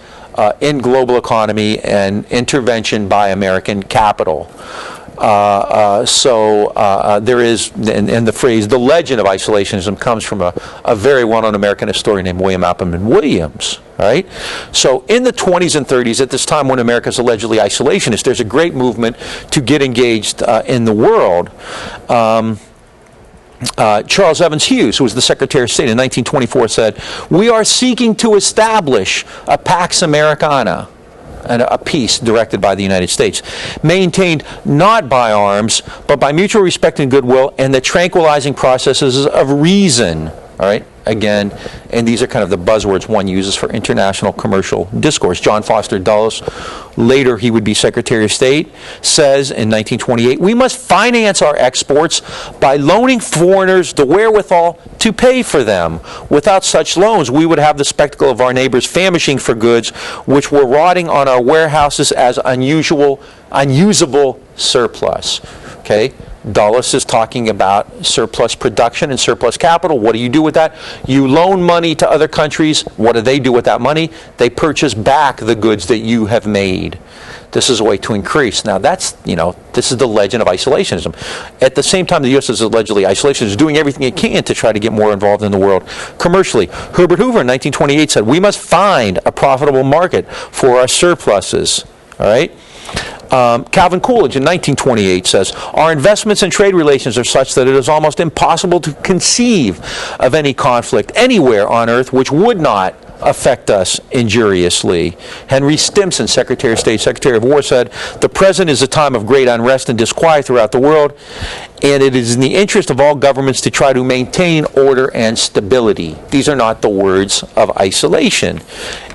in global economy and intervention by American capital. There is, and the phrase, the legend of isolationism, comes from a very well-known American historian named William Appleman Williams. All right? So in the 20s and 30s, at this time when America is allegedly isolationist, there's a great movement to get engaged in the world. Charles Evans Hughes, who was the Secretary of State in 1924, said, "We are seeking to establish a Pax Americana," and a peace directed by the United States, maintained not by arms, but by mutual respect and goodwill and the tranquilizing processes of reason. All right? Again, and these are kind of the buzzwords one uses for international commercial discourse. John Foster Dulles, later he would be Secretary of State, says in 1928, "We must finance our exports by loaning foreigners the wherewithal to pay for them. Without such loans, we would have the spectacle of our neighbors famishing for goods which were rotting on our warehouses as unusable surplus." Okay? Dulles is talking about surplus production and surplus capital. What do you do with that? You loan money to other countries. What do they do with that money? They purchase back the goods that you have made. This is a way to increase. Now that's, this is the legend of isolationism. At the same time, the U.S. is allegedly isolationist, is doing everything it can to try to get more involved in the world commercially. Herbert Hoover in 1928 said, "We must find a profitable market for our surpluses." All right? Calvin Coolidge in 1928 says, "Our investments and trade relations are such that it is almost impossible to conceive of any conflict anywhere on earth which would not affect us injuriously." Henry Stimson, Secretary of State, Secretary of War, said, "The present is a time of great unrest and disquiet throughout the world, and it is in the interest of all governments to try to maintain order and stability." These are not the words of isolation.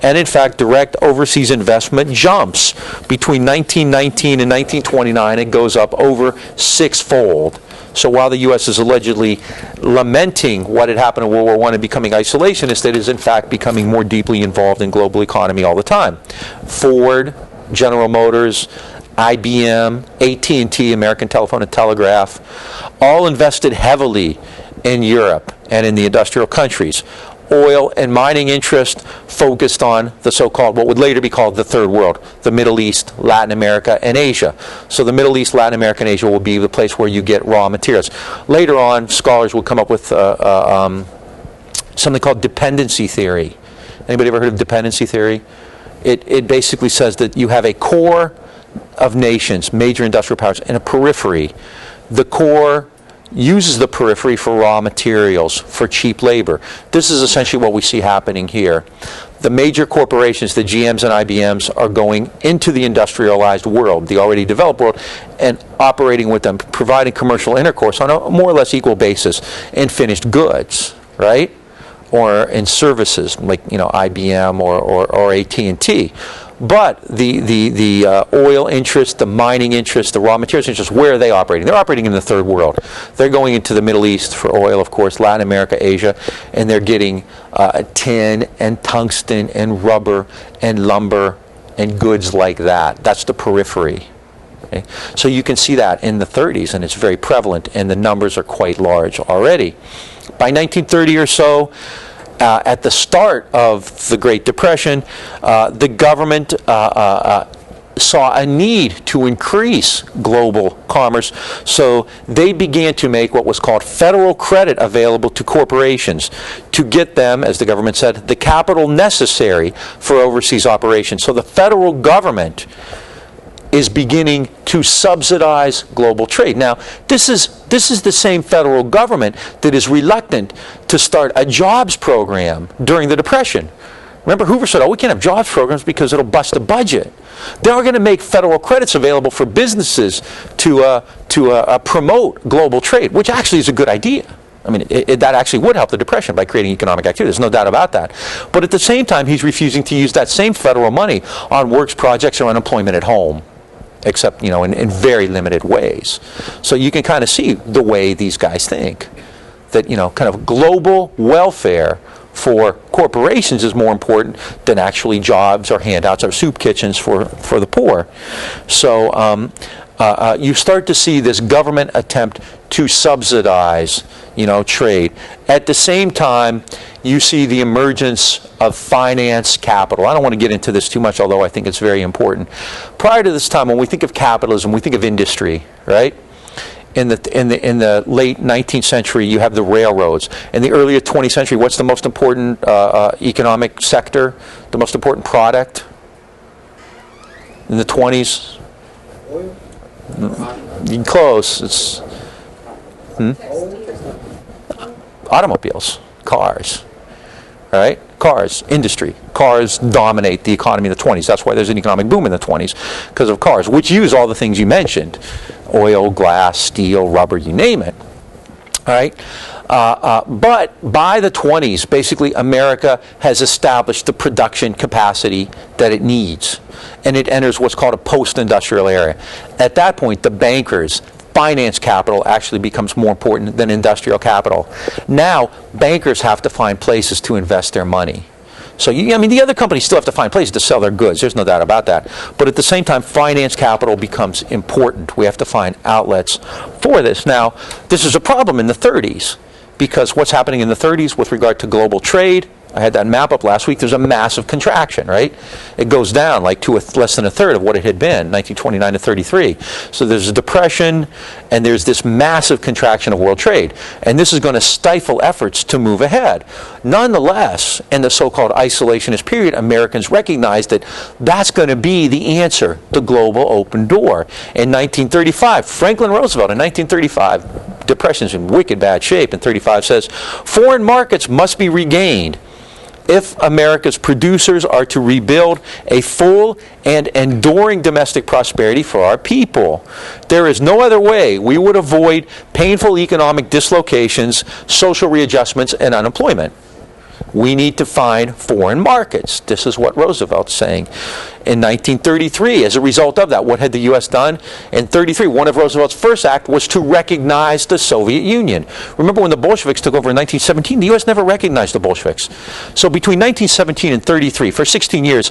And in fact, direct overseas investment jumps. Between 1919 and 1929, it goes up over sixfold. So while the U.S. is allegedly lamenting what had happened in World War I and becoming isolationist, it is in fact becoming more deeply involved in global economy all the time. Ford, General Motors, IBM, AT&T, American Telephone and Telegraph, all invested heavily in Europe and in the industrial countries. Oil and mining interest focused on the so-called, what would later be called the Third World, the Middle East, Latin America, and Asia. So the Middle East, Latin America, and Asia will be the place where you get raw materials. Later on, scholars will come up with something called Dependency Theory. Anybody ever heard of Dependency Theory? It basically says that you have a core of nations, major industrial powers, and a periphery. The core uses the periphery for raw materials, for cheap labor. This is essentially what we see happening here. the major corporations, the GMs and IBMs, are going into the industrialized world, the already developed world, and operating with them, providing commercial intercourse on a more or less equal basis in finished goods, right? Or in services, like, you know, IBM or AT&T. But the oil interest, the mining interest, the raw materials interest, where are they operating? They're operating in the third world. They're going into the Middle East for oil, of course, Latin America, Asia, and they're getting tin and tungsten and rubber and lumber and goods like that. That's the periphery. Okay? So you can see that in the 30s, and it's very prevalent, and the numbers are quite large already. By 1930 or so, at the start of the Great Depression, the government saw a need to increase global commerce, so they began to make what was called federal credit available to corporations to get them, as the government said, the capital necessary for overseas operations. So the federal government is beginning to subsidize global trade. Now, this is the same federal government that is reluctant to start a jobs program during the Depression. Remember, Hoover said, oh, we can't have jobs programs because it'll bust the budget. They are going to make federal credits available for businesses to promote global trade, which actually is a good idea. I mean, that actually would help the Depression by creating economic activity. There's no doubt about that. But at the same time, he's refusing to use that same federal money on works projects or unemployment at home, except, you know, in very limited ways. So you can kind of see the way these guys think, that, you know, kind of global welfare for corporations is more important than actually jobs or handouts or soup kitchens for the poor. So you start to see this government attempt to subsidize, you know, trade. At the same time, you see the emergence of finance capital. I don't want to get into this too much, although I think it's very important. Prior to this time, when we think of capitalism, we think of industry, right? In the late 19th century, you have the railroads. In the earlier 20th century, what's the most important economic sector? The most important product? In the 20s? Oil? Close. It's automobiles, cars. All right? Cars, industry. Cars dominate the economy in the 20s. That's why there's an economic boom in the 20s, because of cars, which use all the things you mentioned. Oil, glass, steel, rubber, you name it. All right? But by the 20s, basically, America has established the production capacity that it needs. And it enters what's called a post-industrial era. At that point, the bankers, finance capital actually becomes more important than industrial capital. Now, bankers have to find places to invest their money. So, I mean, the other companies still have to find places to sell their goods. There's no doubt about that. But at the same time, finance capital becomes important. We have to find outlets for this. Now, this is a problem in the 30s, because what's happening in the 30s with regard to global trade, I had that map up last week, there's a massive contraction, right? It goes down like to less than a third of what it had been, 1929 to 33. So there's a depression, and there's this massive contraction of world trade. And this is going to stifle efforts to move ahead. Nonetheless, in the so-called isolationist period, Americans recognized that that's going to be the answer, the global open door. In 1935, Franklin Roosevelt, in 1935, Depression's in wicked bad shape, in 35 says, foreign markets must be regained if America's producers are to rebuild a full and enduring domestic prosperity for our people. There is no other way we would avoid painful economic dislocations, social readjustments, and unemployment. We need to find foreign markets. This is what Roosevelt's saying. In 1933, as a result of that, what had the U.S. done? In 33, one of Roosevelt's first acts was to recognize the Soviet Union. Remember when the Bolsheviks took over in 1917? The U.S. never recognized the Bolsheviks. So between 1917 and 33, for 16 years,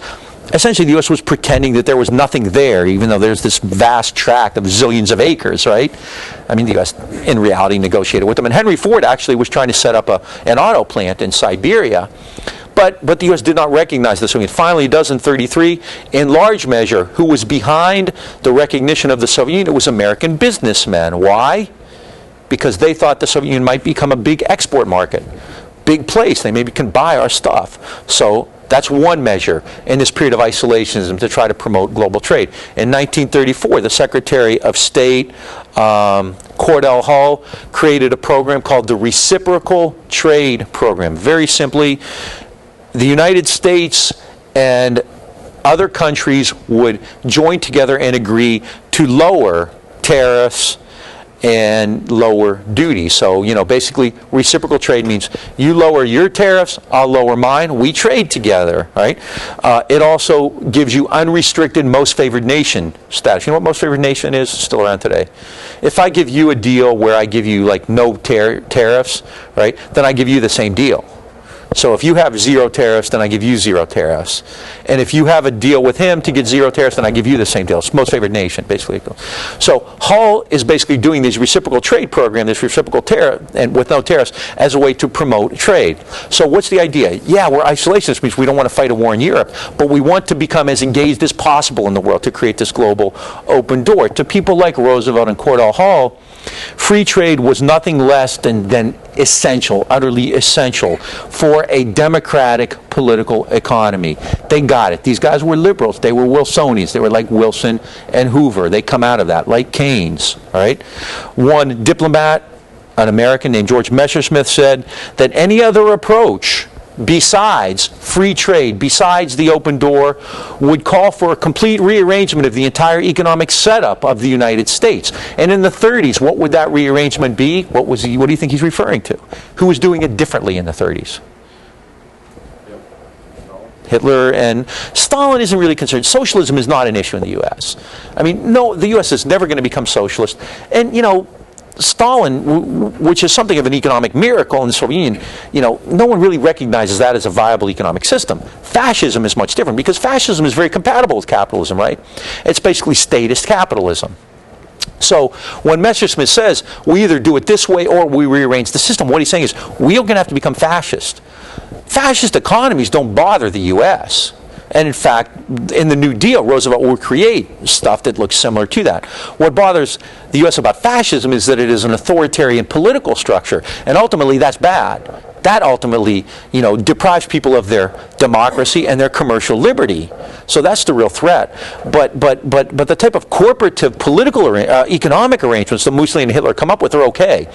essentially the U.S. was pretending that there was nothing there, even though there's this vast tract of zillions of acres, right? I mean, the U.S. in reality negotiated with them. And Henry Ford actually was trying to set up an auto plant in Siberia. But the U.S. did not recognize the Soviet Union. Finally, it does in 33. In large measure, who was behind the recognition of the Soviet Union? It was American businessmen. Why? Because they thought the Soviet Union might become a big export market. Big place. They maybe can buy our stuff. So that's one measure in this period of isolationism to try to promote global trade. In 1934, the Secretary of State, Cordell Hull, created a program called the Reciprocal Trade Program. Very simply, the United States and other countries would join together and agree to lower tariffs and lower duties. So, basically reciprocal trade means you lower your tariffs, I'll lower mine, we trade together, right? It also gives you unrestricted most favored nation status. You know what most favored nation is? It's still around today. If I give you a deal where I give you like no tariffs, right, then I give you the same deal. So if you have 0 tariffs, then I give you 0 tariffs. And if you have a deal with him to get 0 tariffs, then I give you the same deal. It's most favored nation, basically. So Hull is basically doing these reciprocal trade program, this reciprocal tariff, and with no tariffs, as a way to promote trade. So what's the idea? Yeah, we're isolationists, means we don't want to fight a war in Europe, but we want to become as engaged as possible in the world to create this global open door. To people like Roosevelt and Cordell Hull, free trade was nothing less than essential, utterly essential for a democratic political economy. They got it. These guys were liberals. They were Wilsonians. They were like Wilson and Hoover. They come out of that, like Keynes. All right. One diplomat, an American named George Messersmith, said that any other approach besides free trade, besides the open door, would call for a complete rearrangement of the entire economic setup of the United States. And in the 30s, what would that rearrangement be? What do you think he's referring to? Who was doing it differently in the 30s? Hitler and Stalin isn't really concerned. Socialism is not an issue in the U.S. I mean, no, the U.S. is never going to become socialist. And, Stalin, which is something of an economic miracle in the Soviet Union, no one really recognizes that as a viable economic system. Fascism is much different because fascism is very compatible with capitalism, right? It's basically statist capitalism. So when Messersmith says we either do it this way or we rearrange the system, what he's saying is we're going to have to become fascist. Fascist economies don't bother the U.S. And in fact, in the New Deal, Roosevelt will create stuff that looks similar to that. What bothers the U.S. about fascism is that it is an authoritarian political structure, and ultimately that's bad. That ultimately, deprives people of their democracy and their commercial liberty. So that's the real threat. But the type of corporative political economic arrangements that Mussolini and Hitler come up with are okay.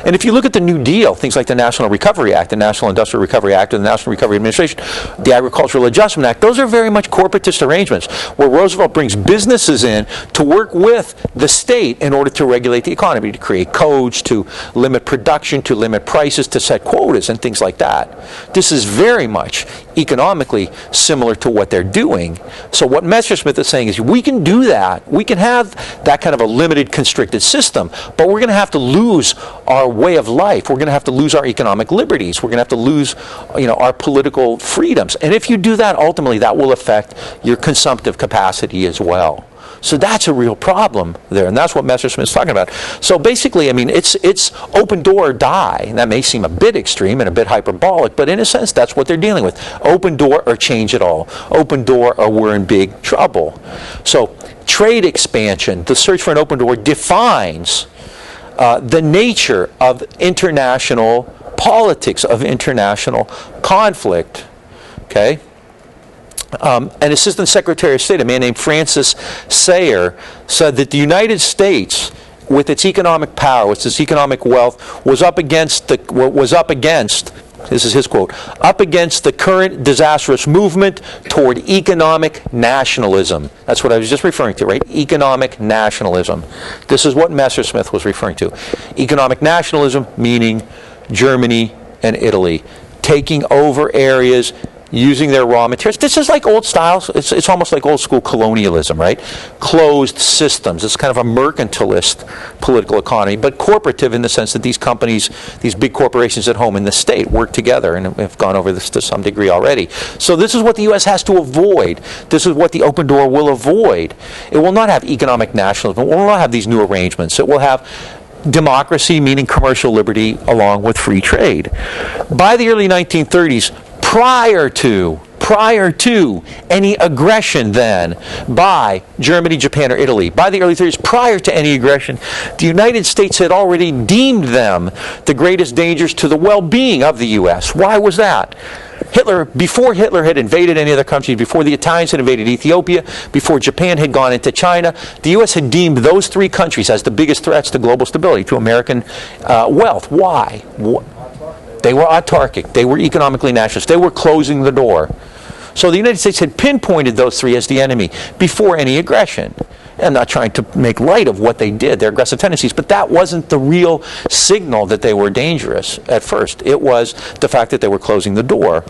And if you look at the New Deal, things like the National Recovery Act, the National Industrial Recovery Act, and the National Recovery Administration, the Agricultural Adjustment Act, those are very much corporatist arrangements where Roosevelt brings businesses in to work with the state in order to regulate the economy, to create codes, to limit production, to limit prices, to set quotas and things like that. This is very much economically similar to what they're doing. So what Messersmith is saying is we can do that. We can have that kind of a limited, constricted system, but we're going to have to lose our way of life. We're going to have to lose our economic liberties. We're going to have to lose, our political freedoms. And if you do that, ultimately that will affect your consumptive capacity as well. So that's a real problem there, and that's what Messersmith's talking about. So basically, it's open door or die. And that may seem a bit extreme and a bit hyperbolic, but in a sense, that's what they're dealing with. Open door or change it all. Open door or we're in big trouble. So trade expansion, the search for an open door, defines the nature of international politics, of international conflict. Okay? An Assistant Secretary of State, a man named Francis Sayer, said that the United States, with its economic power, with its economic wealth, was up against, this is his quote, up against the current disastrous movement toward economic nationalism. That's what I was just referring to, right? Economic nationalism. This is what Messersmith was referring to. Economic nationalism, meaning Germany and Italy, taking over areas, using their raw materials. This is like old styles. It's almost like old school colonialism, right? Closed systems. It's kind of a mercantilist political economy, but corporative in the sense that these companies, these big corporations at home in the state work together, and we've gone over this to some degree already. So this is what the U.S. has to avoid. This is what the open door will avoid. It will not have economic nationalism. It will not have these new arrangements. It will have democracy, meaning commercial liberty, along with free trade. By the early 1930s, prior to any aggression then by Germany, Japan, or Italy, by the early 30s, prior to any aggression, the United States had already deemed them the greatest dangers to the well-being of the U.S. Why was that? Before Hitler had invaded any other countries, before the Italians had invaded Ethiopia, before Japan had gone into China, the U.S. had deemed those three countries as the biggest threats to global stability, to American wealth. Why? They were autarkic. They were economically nationalist. They were closing the door. So the United States had pinpointed those three as the enemy before any aggression. I'm not trying to make light of what they did, their aggressive tendencies, but that wasn't the real signal that they were dangerous at first. It was the fact that they were closing the door.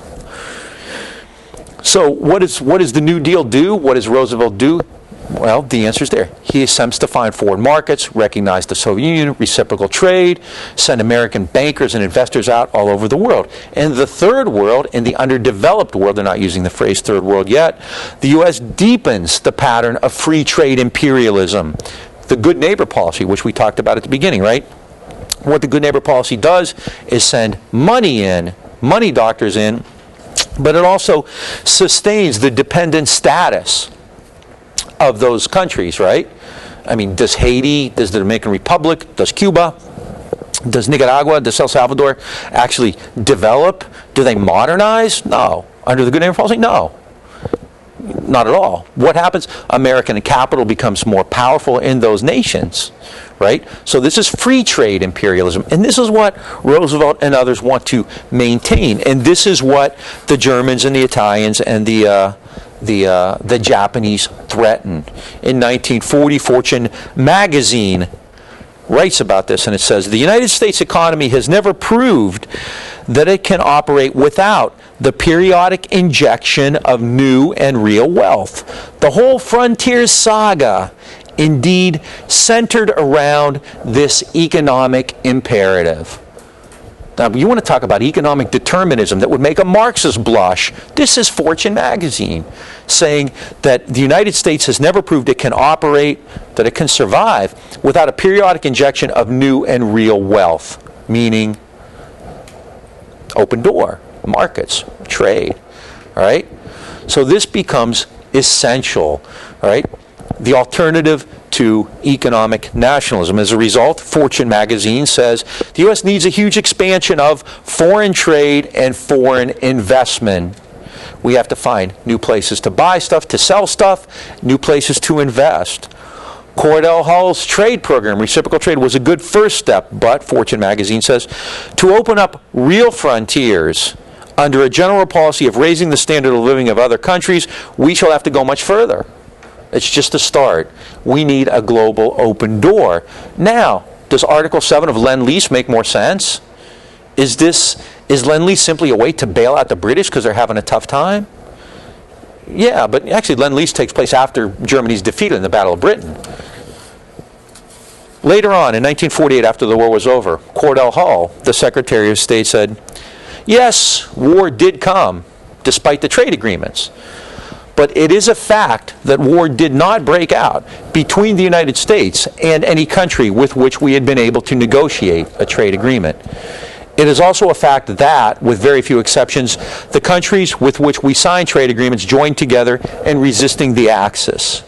So what does the New Deal do? What does Roosevelt do? Well, the answer is there. He attempts to find foreign markets, recognize the Soviet Union, reciprocal trade, send American bankers and investors out all over the world. In the third world, in the underdeveloped world, they're not using the phrase third world yet, the U.S. deepens the pattern of free trade imperialism. The good neighbor policy, which we talked about at the beginning, right? What the good neighbor policy does is send money in, money doctors in, but it also sustains the dependent status of those countries, right? I mean, does Haiti, does the Dominican Republic, does Cuba, does Nicaragua, does El Salvador actually develop? Do they modernize? No. Under the good neighbor policy? No. Not at all. What happens? American capital becomes more powerful in those nations, right? So this is free trade imperialism, and this is what Roosevelt and others want to maintain, and this is what the Germans and the Italians and the Japanese threaten. In 1940, Fortune magazine writes about this, and it says, the United States economy has never proved that it can operate without the periodic injection of new and real wealth. The whole frontier saga indeed centered around this economic imperative. Now, you want to talk about economic determinism that would make a Marxist blush. This is Fortune magazine saying that the United States has never proved it can operate, that it can survive without a periodic injection of new and real wealth, meaning open door, markets, trade, all right? So this becomes essential, all right? The alternative to economic nationalism. As a result, Fortune magazine says the U.S. needs a huge expansion of foreign trade and foreign investment. We have to find new places to buy stuff, to sell stuff, new places to invest. Cordell Hull's trade program, reciprocal trade, was a good first step, but, Fortune magazine says, to open up real frontiers under a general policy of raising the standard of living of other countries, we shall have to go much further. It's just a start. We need a global open door. Now, does Article 7 of Lend-Lease make more sense? Is Lend-Lease simply a way to bail out the British because they're having a tough time? Yeah, but actually Lend-Lease takes place after Germany's defeat in the Battle of Britain. Later on, in 1948, after the war was over, Cordell Hull, the Secretary of State, said, yes, war did come, despite the trade agreements. But it is a fact that war did not break out between the United States and any country with which we had been able to negotiate a trade agreement. It is also a fact that, with very few exceptions, the countries with which we signed trade agreements joined together in resisting the Axis.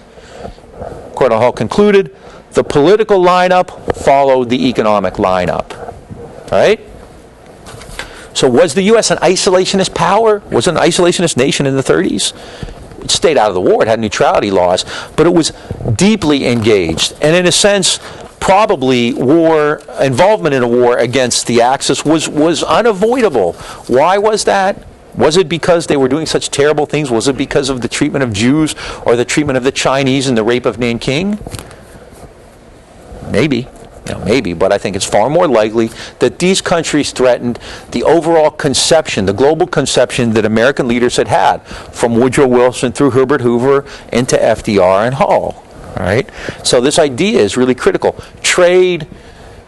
Cordell Hull concluded, the political lineup followed the economic lineup. All right? So was the U.S. an isolationist power? Was it an isolationist nation in the 30s? It stayed out of the war. It had neutrality laws, but it was deeply engaged. And in a sense, probably involvement in a war against the Axis was unavoidable. Why was that? Was it because they were doing such terrible things? Was it because of the treatment of Jews or the treatment of the Chinese in the rape of Nanking? Maybe. Maybe, but I think it's far more likely that these countries threatened the overall conception, the global conception that American leaders had had, from Woodrow Wilson through Herbert Hoover into FDR and Hull. All right? So this idea is really critical. Trade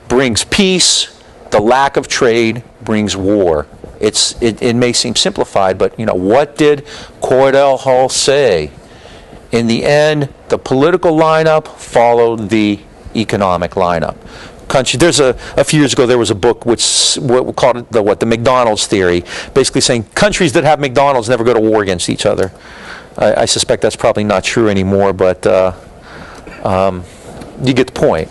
brings peace. The lack of trade brings war. It may seem simplified, but what did Cordell Hull say? In the end, the political lineup followed the economic lineup. There's a few years ago there was a book which we called it the Mcdonalds Theory, basically saying countries that have McDonald's never go to war against each other. I suspect that's probably not true anymore, but you get the point.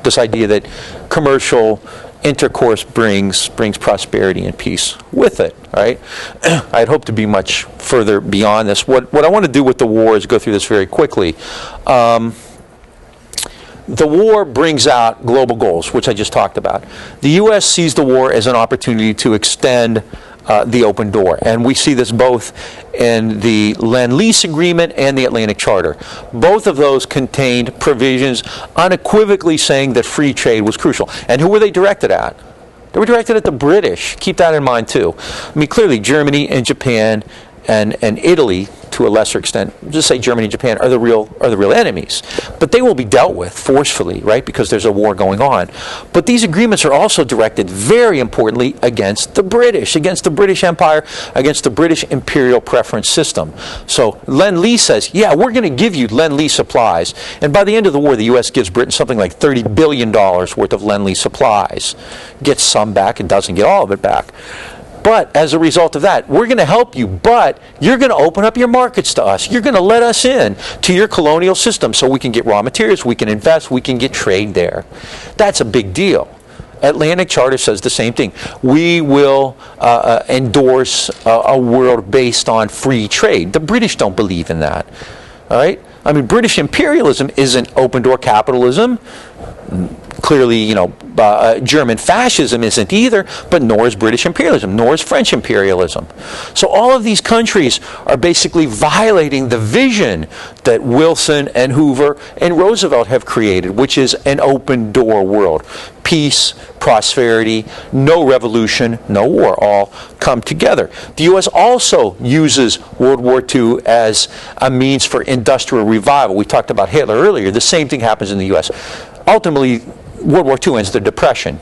This idea that commercial intercourse brings prosperity and peace with it, right? I'd hope to be much further beyond this. What I want to do with the war is go through this very quickly. the war brings out global goals, which I just talked about. The U.S. sees the war as an opportunity to extend the open door. And we see this both in the Lend-Lease Agreement and the Atlantic Charter. Both of those contained provisions unequivocally saying that free trade was crucial. And who were they directed at? They were directed at the British. Keep that in mind too. I mean, clearly Germany and Japan and Italy, to a lesser extent, just say Germany and Japan are the real enemies. But they will be dealt with forcefully, right, because there's a war going on. But these agreements are also directed, very importantly, against the British Empire, against the British imperial preference system. So Lend-Lease says, yeah, we're going to give you Lend-Lease supplies. And by the end of the war, the U.S. gives Britain something like $30 billion worth of Lend-Lease supplies. Gets some back and doesn't get all of it back. But as a result of that, we're going to help you, but you're going to open up your markets to us. You're going to let us in to your colonial system so we can get raw materials, we can invest, we can get trade there. That's a big deal. Atlantic Charter says the same thing. We will endorse a world based on free trade. The British don't believe in that. All right? I mean, British imperialism isn't open-door capitalism. Clearly, German fascism isn't either, but nor is British imperialism, nor is French imperialism. So all of these countries are basically violating the vision that Wilson and Hoover and Roosevelt have created, which is an open door world. Peace, prosperity, no revolution, no war, all come together. The U.S. also uses World War II as a means for industrial revival. We talked about Hitler earlier. The same thing happens in the U.S. Ultimately, World War II ends the Depression.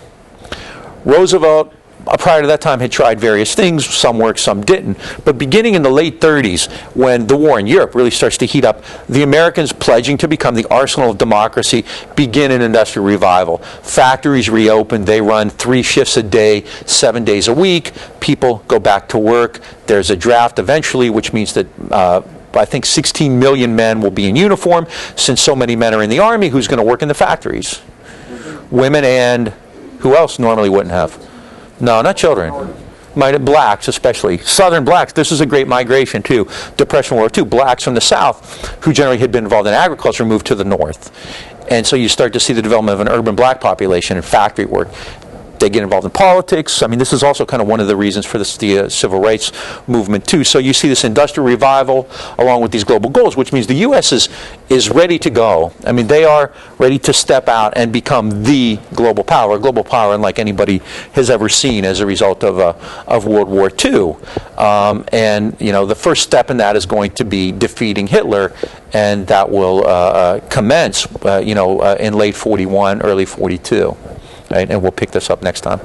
Roosevelt, prior to that time, had tried various things. Some worked, some didn't. But beginning in the late 30s, when the war in Europe really starts to heat up, the Americans, pledging to become the arsenal of democracy, begin an industrial revival. Factories reopen. They run 3 shifts a day, 7 days a week. People go back to work. There's a draft eventually, which means that I think 16 million men will be in uniform. Since so many men are in the Army, who's going to work in the factories? Women and who else normally wouldn't have? No, not children. Blacks especially. Southern blacks. This is a great migration too. Depression, World War II. Blacks from the South, who generally had been involved in agriculture, moved to the North. And so you start to see the development of an urban black population and factory work. They get involved in politics. I mean, this is also kind of one of the reasons for the civil rights movement too. So you see this industrial revival along with these global goals, which means the U.S. is ready to go. I mean, they are ready to step out and become the global power unlike anybody has ever seen as a result of World War II. And the first step in that is going to be defeating Hitler, and that will commence, in late 41, early 42. Right? And we'll pick this up next time.